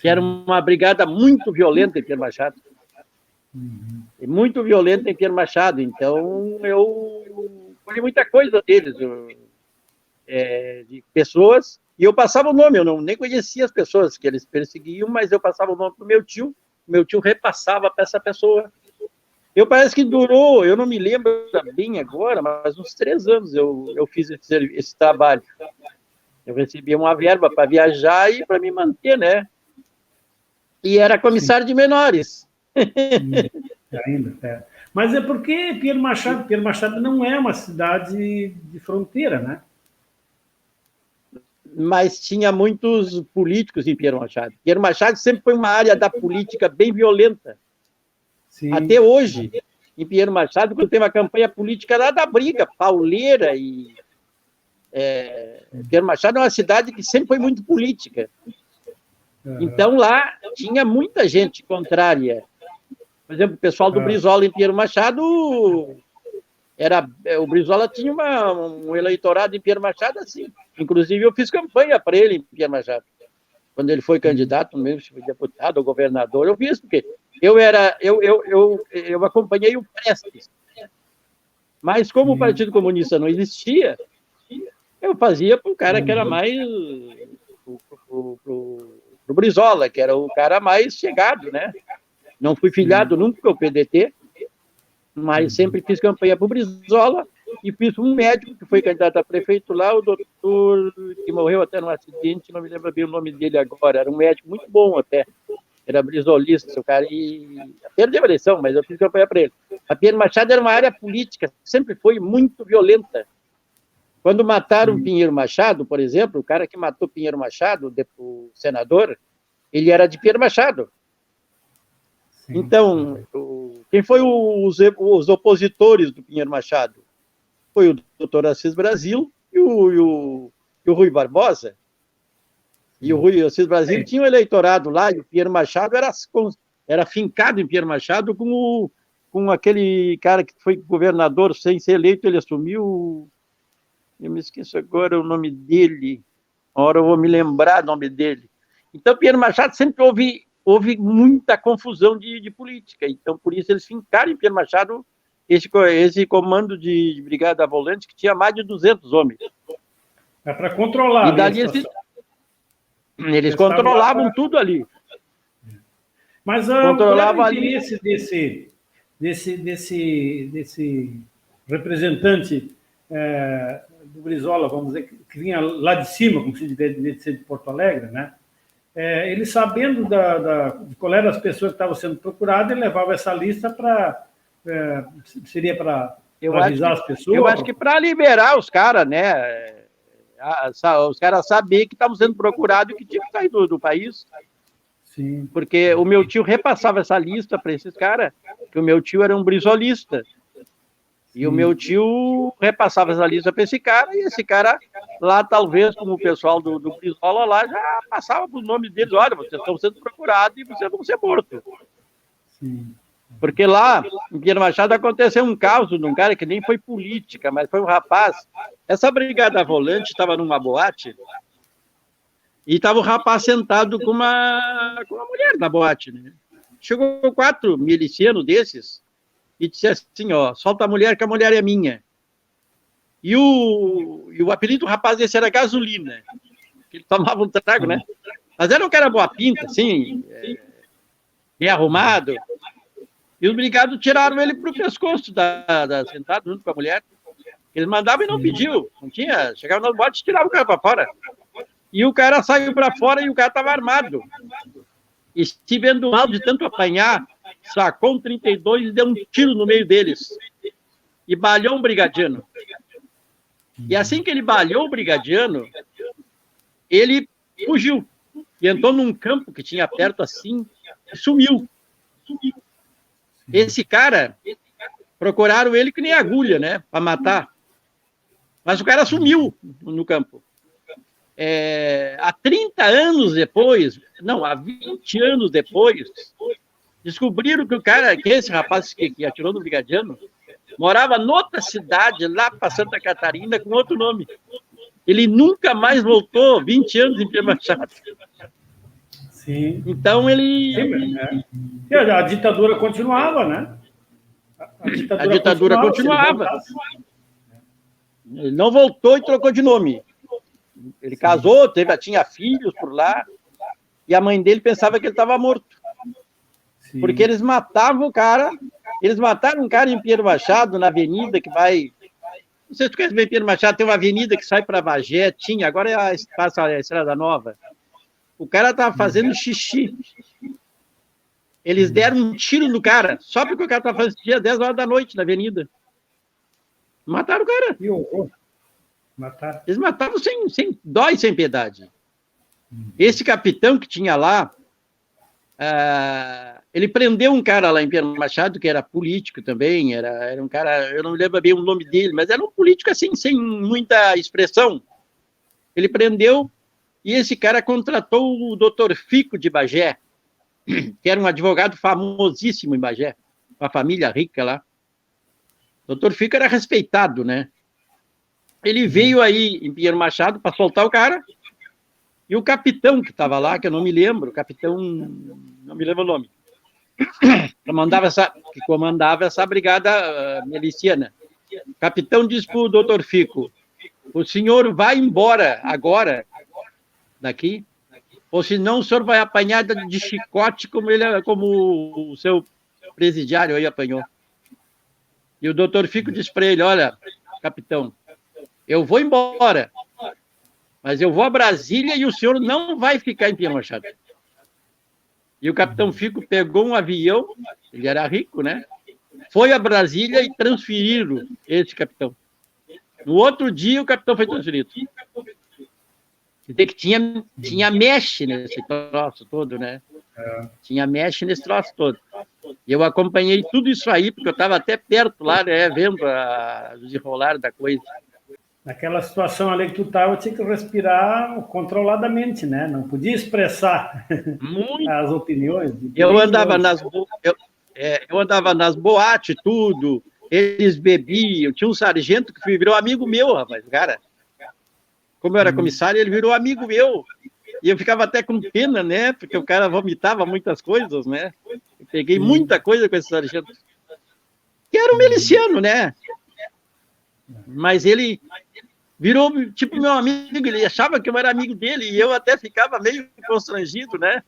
que era uma brigada muito violenta em Pinheiro Machado. E muito violenta em Pinheiro Machado. Então, eu colhi muita coisa deles, de pessoas, e eu passava o nome, eu nem conhecia as pessoas que eles perseguiam, mas eu passava o nome pro meu tio repassava para essa pessoa. Parece que durou, eu não me lembro bem agora, mas uns 3 anos eu fiz esse trabalho. Eu recebia uma verba para viajar e para me manter, né? E era comissário de menores. Ainda. Mas é porque Pinheiro Machado não é uma cidade de fronteira, né? mas tinha muitos políticos em Pinheiro Machado. Pinheiro Machado sempre foi uma área da política bem violenta. Sim. Até hoje, em Pinheiro Machado, quando tem uma campanha política, lá da briga, pauleira e... Pinheiro Machado é uma cidade que sempre foi muito política. Então, lá tinha muita gente contrária. Por exemplo, o pessoal do Brizola em Pinheiro Machado... o Brizola tinha um eleitorado em Pinheiro Machado assim. Inclusive, eu fiz campanha para ele em Pinheiro Machado. Quando ele foi candidato, mesmo se foi deputado ou governador, eu fiz, porque eu acompanhei o Prestes. Mas como o Partido Comunista não existia, eu fazia para o cara que era mais... pro Brizola, que era o cara mais chegado, né? Não fui filiado nunca ao PDT, mas sempre fiz campanha para o Brizola e fiz um médico que foi candidato a prefeito lá, o doutor, que morreu até num acidente, não me lembro bem o nome dele agora, era um médico muito bom até, era brizolista, o cara, e perdeu a eleição, mas eu fiz campanha para ele. A Pinheiro Machado era uma área política, sempre foi muito violenta. Quando mataram Pinheiro Machado, por exemplo, o cara que matou Pinheiro Machado, o senador, ele era de Pinheiro Machado. Sim. Então, quem foi os opositores do Pinheiro Machado? Foi o doutor Assis Brasil e o Rui Barbosa. E o Rui Assis Brasil tinha um eleitorado lá, e o Pinheiro Machado era fincado em Pinheiro Machado com aquele cara que foi governador, sem ser eleito, ele assumiu... Eu me esqueço agora o nome dele. Uma hora eu vou me lembrar o nome dele. Então, Pinheiro Machado sempre houve muita confusão de política. Então, por isso, eles fincaram em Pinheiro Machado esse comando de brigada volante que tinha mais de 200 homens. É para controlar. E dali eles controlavam tudo ali. Mas controlava o interesse desse representante do Brizola, vamos dizer, que vinha lá de cima, como se devia ser de Porto Alegre, né? Ele, sabendo de qual eram as pessoas que estavam sendo procuradas, ele levava essa lista para... seria para avisar as pessoas? Eu acho que para liberar os caras, né? Os caras sabiam que estavam sendo procurados e que tinham que sair do país. Sim. Porque o meu tio repassava essa lista para esses caras, que o meu tio era um brizolista. E o meu tio repassava essa lista para esse cara, e esse cara lá, talvez, como o pessoal do Brizola lá, já passava para o nome deles: olha, vocês estão sendo procurados e vocês vão ser mortos. Sim. Porque lá, em Pinheiro Machado, aconteceu um caso de um cara que nem foi política, mas foi um rapaz. Essa brigada volante estava numa boate, e estava o rapaz sentado com uma mulher na boate, né? Chegou 4 milicianos desses, e disse assim, ó, solta a mulher que a mulher é minha. E o apelido do rapaz esse era Gasolina, que ele tomava um trago, né? Mas era um cara boa pinta, assim, bem arrumado. E os brigados tiraram ele pro pescoço, sentado junto com a mulher. Eles mandavam e não pediu, não tinha. Chegava nas botes e tiravam o cara para fora. E o cara saiu para fora e o cara estava armado. E se vendo mal de tanto apanhar, sacou um 32 e deu um tiro no meio deles. E balhou um brigadiano. E assim que ele balhou o brigadiano, ele fugiu. E entrou num campo que tinha perto assim, e sumiu. Esse cara, procuraram ele que nem agulha, né, para matar. Mas o cara sumiu no campo. Há 30 anos depois, não, há 20 anos depois, descobriram que o cara, que esse rapaz que atirou no brigadiano, morava noutra cidade, lá para Santa Catarina, com outro nome. Ele nunca mais voltou, 20 anos em Pinheiro Machado. Sim. Então ele... Sim, a ditadura continuava, né? A ditadura continuava. Ele não voltou e trocou de nome. Ele casou, tinha filhos por lá, e a mãe dele pensava que ele estava morto. Sim. Porque eles matavam o cara, eles mataram um cara em Pinheiro Machado, na avenida que vai... Não sei se tu conhece bem Pinheiro Machado, tem uma avenida que sai para Bagé, agora passa a Estrada Nova. O cara estava fazendo xixi. Eles deram um tiro no cara, só porque o cara estava fazendo xixi às 10 horas da noite na avenida. Mataram o cara. Que horror. Mataram. Eles matavam sem dó e sem piedade. Esse capitão que tinha lá, ele prendeu um cara lá em Pinheiro Machado, que era político também, era um cara, eu não me lembro bem o nome dele, mas era um político assim, sem muita expressão. Ele prendeu e esse cara contratou o doutor Fico de Bagé, que era um advogado famosíssimo em Bagé, uma família rica lá. O doutor Fico era respeitado, né? Ele veio aí em Pinheiro Machado para soltar o cara, e o capitão que estava lá, que eu não me lembro, o capitão, não me lembro o nome, que comandava essa brigada miliciana. O capitão disse para o doutor Fico: o senhor vai embora agora daqui, ou senão o senhor vai apanhar de chicote como o seu presidiário aí apanhou. E o doutor Fico disse para ele: olha, capitão, eu vou embora, mas eu vou a Brasília e o senhor não vai ficar em Pinheiro Machado. E o capitão Fico pegou um avião, ele era rico, né? Foi a Brasília e transferiram esse capitão. No outro dia, o capitão foi transferido. Quer dizer que tinha mexe nesse troço todo, né? Tinha mexe nesse troço todo. E eu acompanhei tudo isso aí, porque eu estava até perto lá, né? Vendo o desenrolar da coisa. Naquela situação ali que tu estava, tinha que respirar controladamente, né? Não podia expressar as opiniões. Eu andava nas boates, tudo. Eles bebiam. Tinha um sargento que virou amigo meu, rapaz, cara. Como eu era comissário, ele virou amigo meu. E eu ficava até com pena, né? Porque o cara vomitava muitas coisas, né? Eu peguei muita coisa com esse sargento. Que era um miliciano, né? Mas ele virou tipo meu amigo, ele achava que eu era amigo dele, e eu até ficava meio constrangido, né?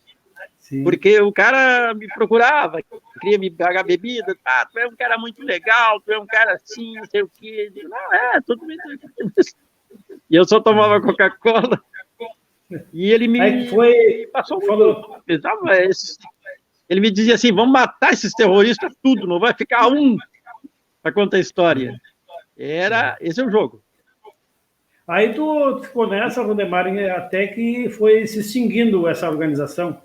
Sim. Porque o cara me procurava, queria me pagar bebida, tu é um cara muito legal, tu é um cara assim, não sei o quê. Eu, não, tudo bem. E eu só tomava Coca-Cola. E ele me passou falou. Ele me dizia assim: vamos matar esses terroristas tudo, não vai ficar um para contar a história. Esse é o jogo. Aí tu ficou nessa, Rudemar, até que foi se extinguindo essa organização.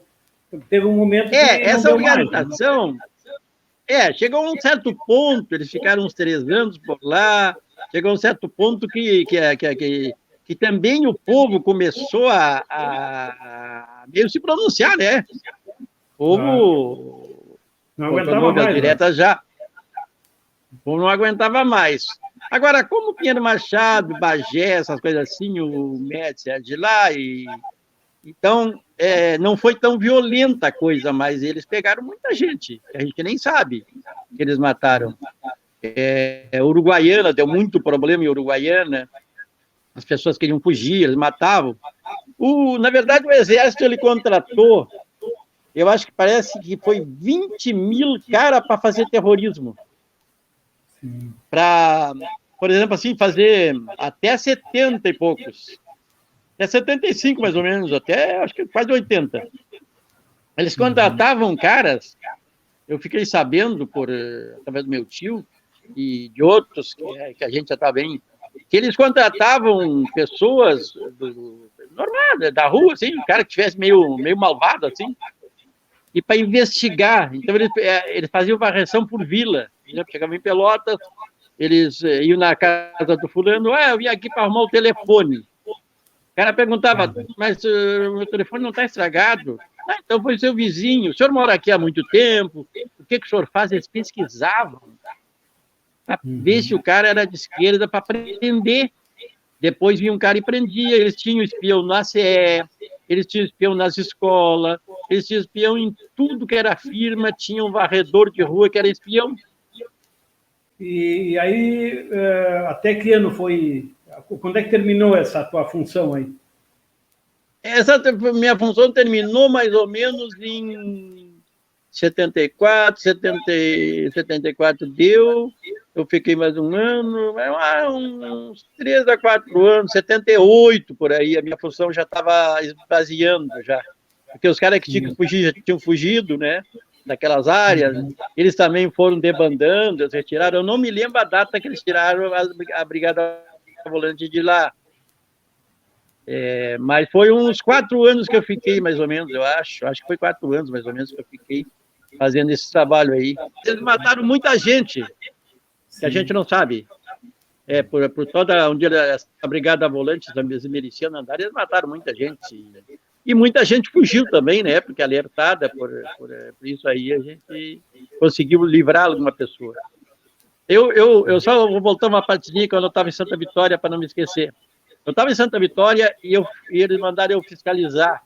Teve um momento que essa organização, chegou a um certo ponto, eles ficaram uns 3 anos por lá, chegou a um certo ponto que também o povo começou a meio se pronunciar, né? O povo não aguentava mais, direta já. O povo não aguentava mais. Agora, como Pinheiro Machado, Bagé, essas coisas assim, o Médici é de lá, então não foi tão violenta a coisa, mas eles pegaram muita gente, que a gente nem sabe que eles mataram. Uruguaiana, deu muito problema em Uruguaiana, as pessoas queriam fugir, eles matavam. Na verdade, o Exército ele contratou, eu acho que parece que foi 20 mil caras para fazer terrorismo. Para, por exemplo, assim, fazer até 70 e poucos. Até 75, mais ou menos, até acho que quase 80. Eles contratavam caras, eu fiquei sabendo, através do meu tio e de outros, que a gente já está bem, que eles contratavam pessoas normais, da rua, assim, um cara que estivesse meio malvado, assim, e para investigar. Então, eles faziam varreção por vila. Chegavam em Pelotas, eles iam na casa do fulano, eu vim aqui para arrumar o telefone. O cara perguntava, mas o meu telefone não está estragado? Então foi seu vizinho, o senhor mora aqui há muito tempo, o que o senhor faz? Eles pesquisavam para ver se o cara era de esquerda, para prender. Depois vinha um cara e prendia. Eles tinham espião na CE, eles tinham espião nas escolas, eles tinham espião em tudo que era firma, tinha um varredor de rua que era espião. E aí, até que ano foi? Quando é que terminou essa tua função aí? Essa minha função terminou mais ou menos em 74, 74 deu, eu fiquei mais um ano, uns 3 a 4 anos, 78 por aí, a minha função já estava esvaziando já, porque os caras que tinham que fugir já tinham fugido, né, daquelas áreas, eles também foram debandando, eles retiraram, eu não me lembro a data que eles tiraram a brigada volante de lá. Mas foi uns 4 anos que eu fiquei, mais ou menos, eu acho. Acho que foi 4 anos, mais ou menos, que eu fiquei fazendo esse trabalho aí. Eles mataram muita gente, que a gente não sabe. Por toda onde a Brigada Volante, as milicianas andaram, eles mataram muita gente. E muita gente fugiu também, né? Porque alertada por isso aí, a gente conseguiu livrar alguma pessoa. Eu só vou voltar uma partidinha quando eu estava em Santa Vitória, para não me esquecer. Eu estava em Santa Vitória e eles mandaram eu fiscalizar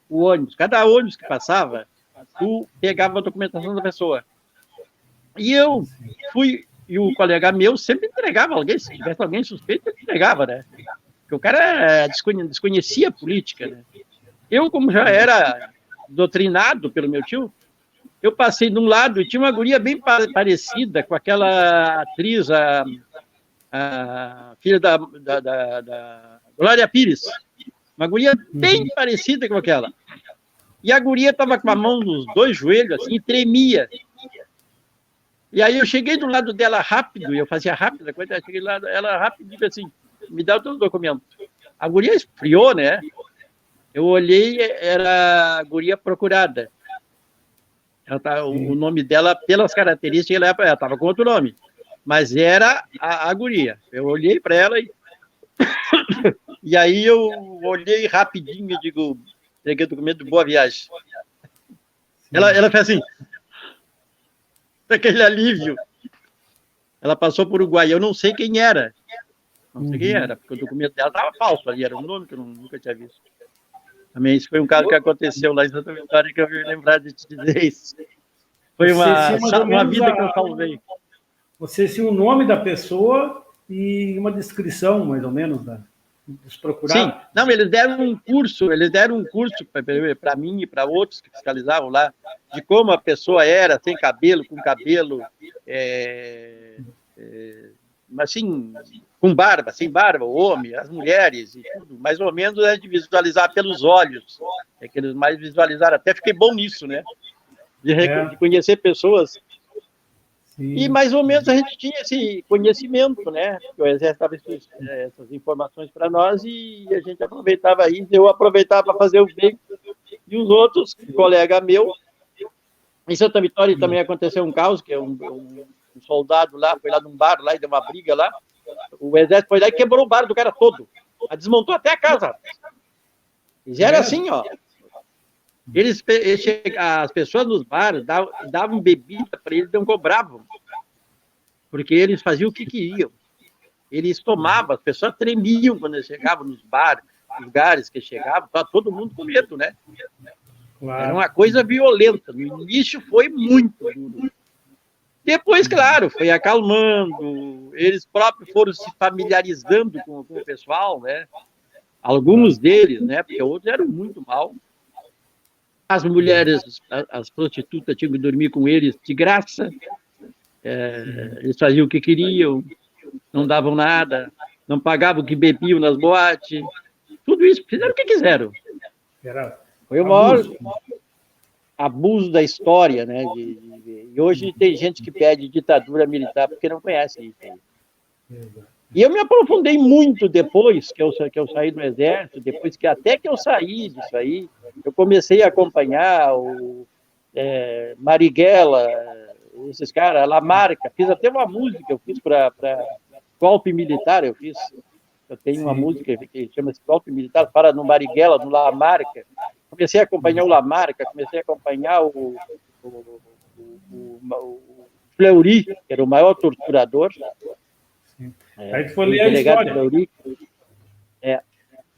o ônibus. Cada ônibus que passava, tu pegava a documentação da pessoa. E eu fui, e o colega meu sempre entregava alguém, se tivesse alguém suspeito, ele entregava, né? Porque o cara desconhecia a política, né? Eu, como já era doutrinado pelo meu tio, eu passei de um lado e tinha uma guria bem parecida com aquela atriz, a filha da Glória Pires. Uma guria bem parecida com aquela. E a guria estava com a mão nos 2 joelhos, assim, e tremia. E aí eu cheguei do lado dela rápido, e eu fazia rápido, quando eu cheguei do lado dela rápido, e disse assim, me dá o teu documento. A guria esfriou, né? Eu olhei, era a guria procurada. O nome dela, pelas características, ela estava com outro nome. Mas era a guria. Eu olhei para ela e aí eu olhei rapidinho e digo, peguei o documento, boa viagem. Ela fez assim, aquele alívio. Ela passou por Uruguai. Eu não sei quem era. Não sei quem era, porque o documento dela estava falso ali, era um nome que eu nunca tinha visto. Também isso foi um caso que aconteceu lá em Santa Vitória, que eu vi lembrar de te dizer isso. Foi uma vida que eu salvei. Você tinha o nome da pessoa e uma descrição, mais ou menos, dos procurados? Sim, não, eles deram um curso para mim e para outros que fiscalizavam lá, de como a pessoa era, sem cabelo, com cabelo, assim, com barba, sem barba, o homem, as mulheres, e tudo, mais ou menos é de visualizar pelos olhos, é que eles mais visualizaram, até fiquei bom nisso, né, de conhecer pessoas. Sim. E mais ou menos a gente tinha esse conhecimento, né? O Exército dava essas informações para nós e a gente aproveitava isso. Eu aproveitava para fazer o bem. E os outros, um colega meu, em Santa Vitória também aconteceu um caos, que é um soldado lá, foi lá num bar lá e deu uma briga lá. O Exército foi lá e quebrou o bar do cara todo. Desmontou até a casa. Fizeram assim, ó. As pessoas nos bares davam bebida para eles, não cobravam, porque eles faziam o que queriam. Eles tomavam, as pessoas tremiam quando eles chegavam nos bares, nos lugares que chegavam, estava todo mundo com medo, né? Claro. Era uma coisa violenta. No início foi muito duro. Depois, claro, foi acalmando, eles próprios foram se familiarizando com o pessoal, né? Alguns deles, né? Porque outros eram muito mal. As mulheres, as prostitutas tinham que dormir com eles de graça. Eles faziam o que queriam, não davam nada, não pagavam o que bebiam nas boates. Tudo isso, fizeram o que quiseram. Foi o maior abuso da história, né? E hoje tem gente que pede ditadura militar porque não conhece isso. E eu me aprofundei muito depois que eu saí do Exército, depois que até que eu saí disso aí, eu comecei a acompanhar o Marighella, esses caras, Lamarca, fiz até uma música, eu fiz para golpe militar, eu tenho uma música que chama-se Golpe Militar, para no Marighella, no Lamarca. Comecei a acompanhar o Lamarca, comecei a acompanhar o Fleury, que era o maior torturador. Aí tu foi ler a história. Fleury.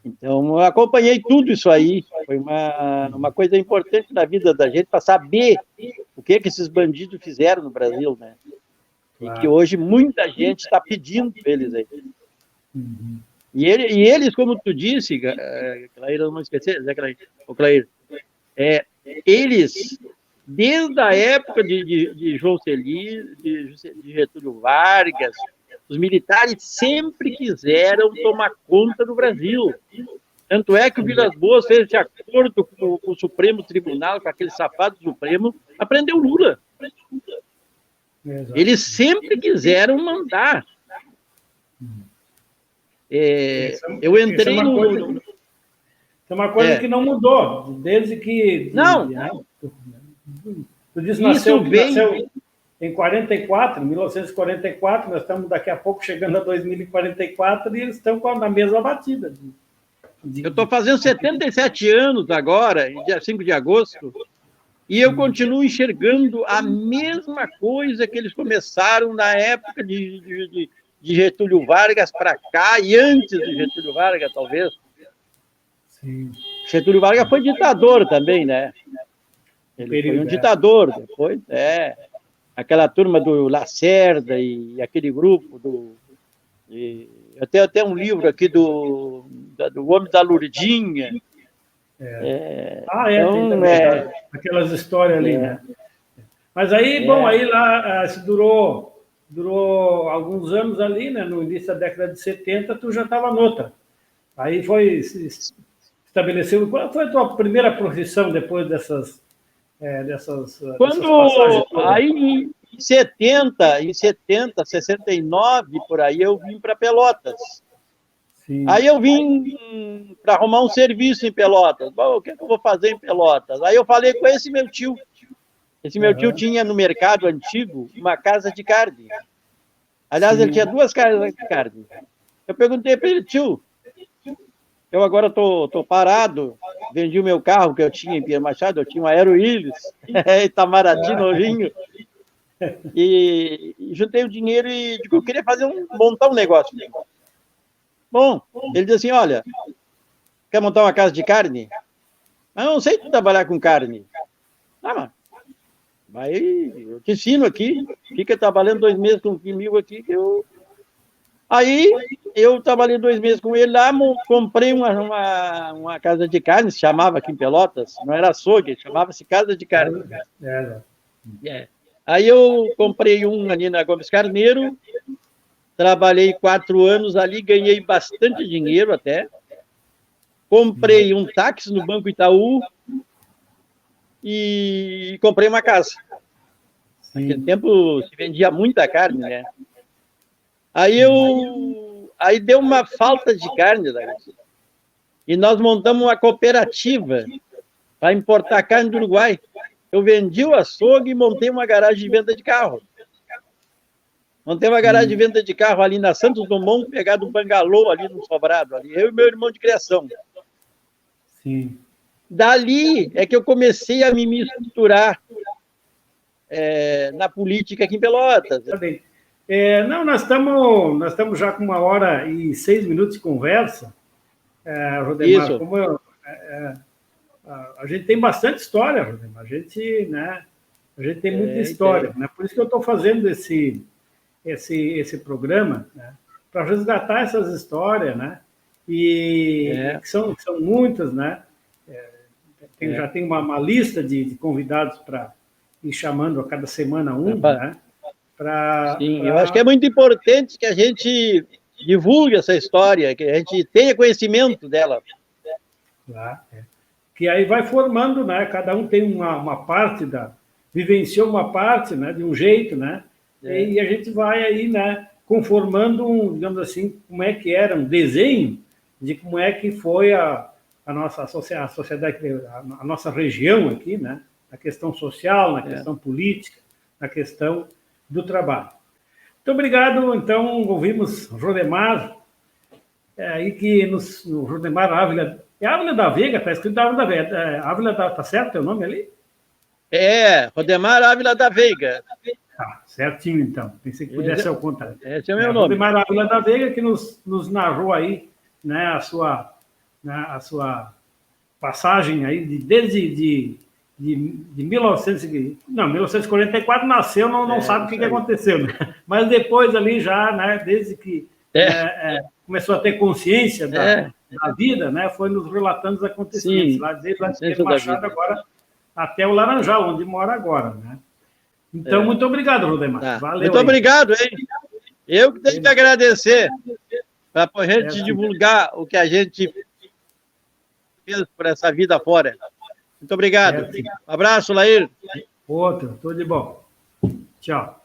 Então, eu acompanhei tudo isso aí. Foi uma coisa importante na vida da gente para saber o que esses bandidos fizeram no Brasil, né? Claro. E que hoje muita gente está pedindo para eles aí. Uhum. E eles, como tu disse, Clair, não esquecer, Zé Clair, eles, desde a época de João Celino, de Getúlio Vargas, os militares sempre quiseram tomar conta do Brasil. Tanto é que o Vilas Boas fez esse acordo com o Supremo Tribunal, com aquele safado Supremo, para prender o Lula. Exato. Eles sempre quiseram mandar. Eu entrei no... É uma coisa que não mudou, desde que... Não! Tu disse que nasceu em 44, 1944, nós estamos daqui a pouco chegando a 2044 e eles estão na mesma batida. Eu estou fazendo 77 anos agora, dia 5 de agosto, e eu continuo enxergando a mesma coisa que eles começaram na época de Getúlio Vargas para cá, e antes de Getúlio Vargas, talvez. Sim. Getúlio Vargas foi ditador também, né? Ele foi um ditador, depois, aquela turma do Lacerda e aquele grupo eu tenho até um livro aqui do Homem da Lourdinha. Então, aquelas histórias ali, né? Mas aí, bom, aí lá se durou alguns anos ali, né? No início da década de 70, tu já estava noutra. Aí estabeleceu. Qual foi a tua primeira profissão depois dessas passagens? Aí em 69, por aí, eu vim para Pelotas. Sim. Aí eu vim para arrumar um serviço em Pelotas. Bom, o que eu vou fazer em Pelotas? Aí eu falei com esse meu tio. Esse meu tio tinha no mercado antigo uma casa de carne. Aliás, ele tinha 2 casas de carne. Eu perguntei para ele, tio, eu agora estou parado, vendi o meu carro que eu tinha em Pierre Machado, eu tinha um Aero Willys, Itamaraty novinho, e juntei o dinheiro e digo, eu queria montar um negócio. Bom, ele disse assim, olha, quer montar uma casa de carne? Mas eu não sei trabalhar com carne. Mas eu te ensino aqui, fica trabalhando 2 meses comigo aqui, que eu... Aí eu trabalhei 2 meses com ele lá, comprei uma casa de carne, se chamava aqui em Pelotas, não era açougue, chamava-se casa de carne. Aí eu comprei ali na Gomes Carneiro, trabalhei 4 anos ali, ganhei bastante dinheiro até, comprei um táxi no Banco Itaú e comprei uma casa. Naquele tempo se vendia muita carne, né? Aí deu uma falta de carne, e nós montamos uma cooperativa para importar carne do Uruguai. Eu vendi o açougue e montei uma garagem de venda de carro. Montei uma garagem de venda de carro ali na Santos Dumont, pegado um bangalô ali no sobrado, ali, eu e meu irmão de criação. Sim. Dali é que eu comecei a me misturar na política aqui em Pelotas. Nós estamos já com 1h06 de conversa, Rodemar. Isso. Como a gente tem bastante história, Rodemar. A gente tem muita história, né? Por isso que eu estou fazendo esse programa, né? Para resgatar essas histórias, né? Que são muitas, né? Já tem uma lista de convidados para ir chamando a cada semana né? Eu acho que é muito importante que a gente divulgue essa história, que a gente tenha conhecimento dela. Que aí vai formando, né? Cada um tem uma parte vivenciou uma parte, né? De um jeito, né? E a gente vai aí, né? Conformando digamos assim, como é que era um desenho de como é que foi a nossa sociedade, a nossa região aqui, né? Na questão social, na questão política, na questão do trabalho. Muito obrigado. Então, ouvimos Rodemar, aí que no Rodemar Ávila. É Ávila da Veiga, está escrito Ávila da Veiga. Ávila está certo o teu nome ali? Rodemar Ávila da Veiga. Certinho, então. Pensei que pudesse ser o contrário. Esse é o meu nome. Rodemar Ávila da Veiga, que nos narrou aí, né, a sua passagem aí desde 1944 nasceu, não sabe o que aconteceu, né? Mas depois ali já, né, desde que começou a ter consciência da vida, né, foi nos relatando os acontecimentos, desde lá de Pedro Machado agora até o Laranjal, onde mora agora, né? Então, muito obrigado, Rodemar. Valeu. Muito obrigado, hein? Eu que tenho que agradecer para a gente divulgar o que a gente fez por essa vida fora. Muito obrigado. Um abraço, Lair. Outro, tudo de bom. Tchau.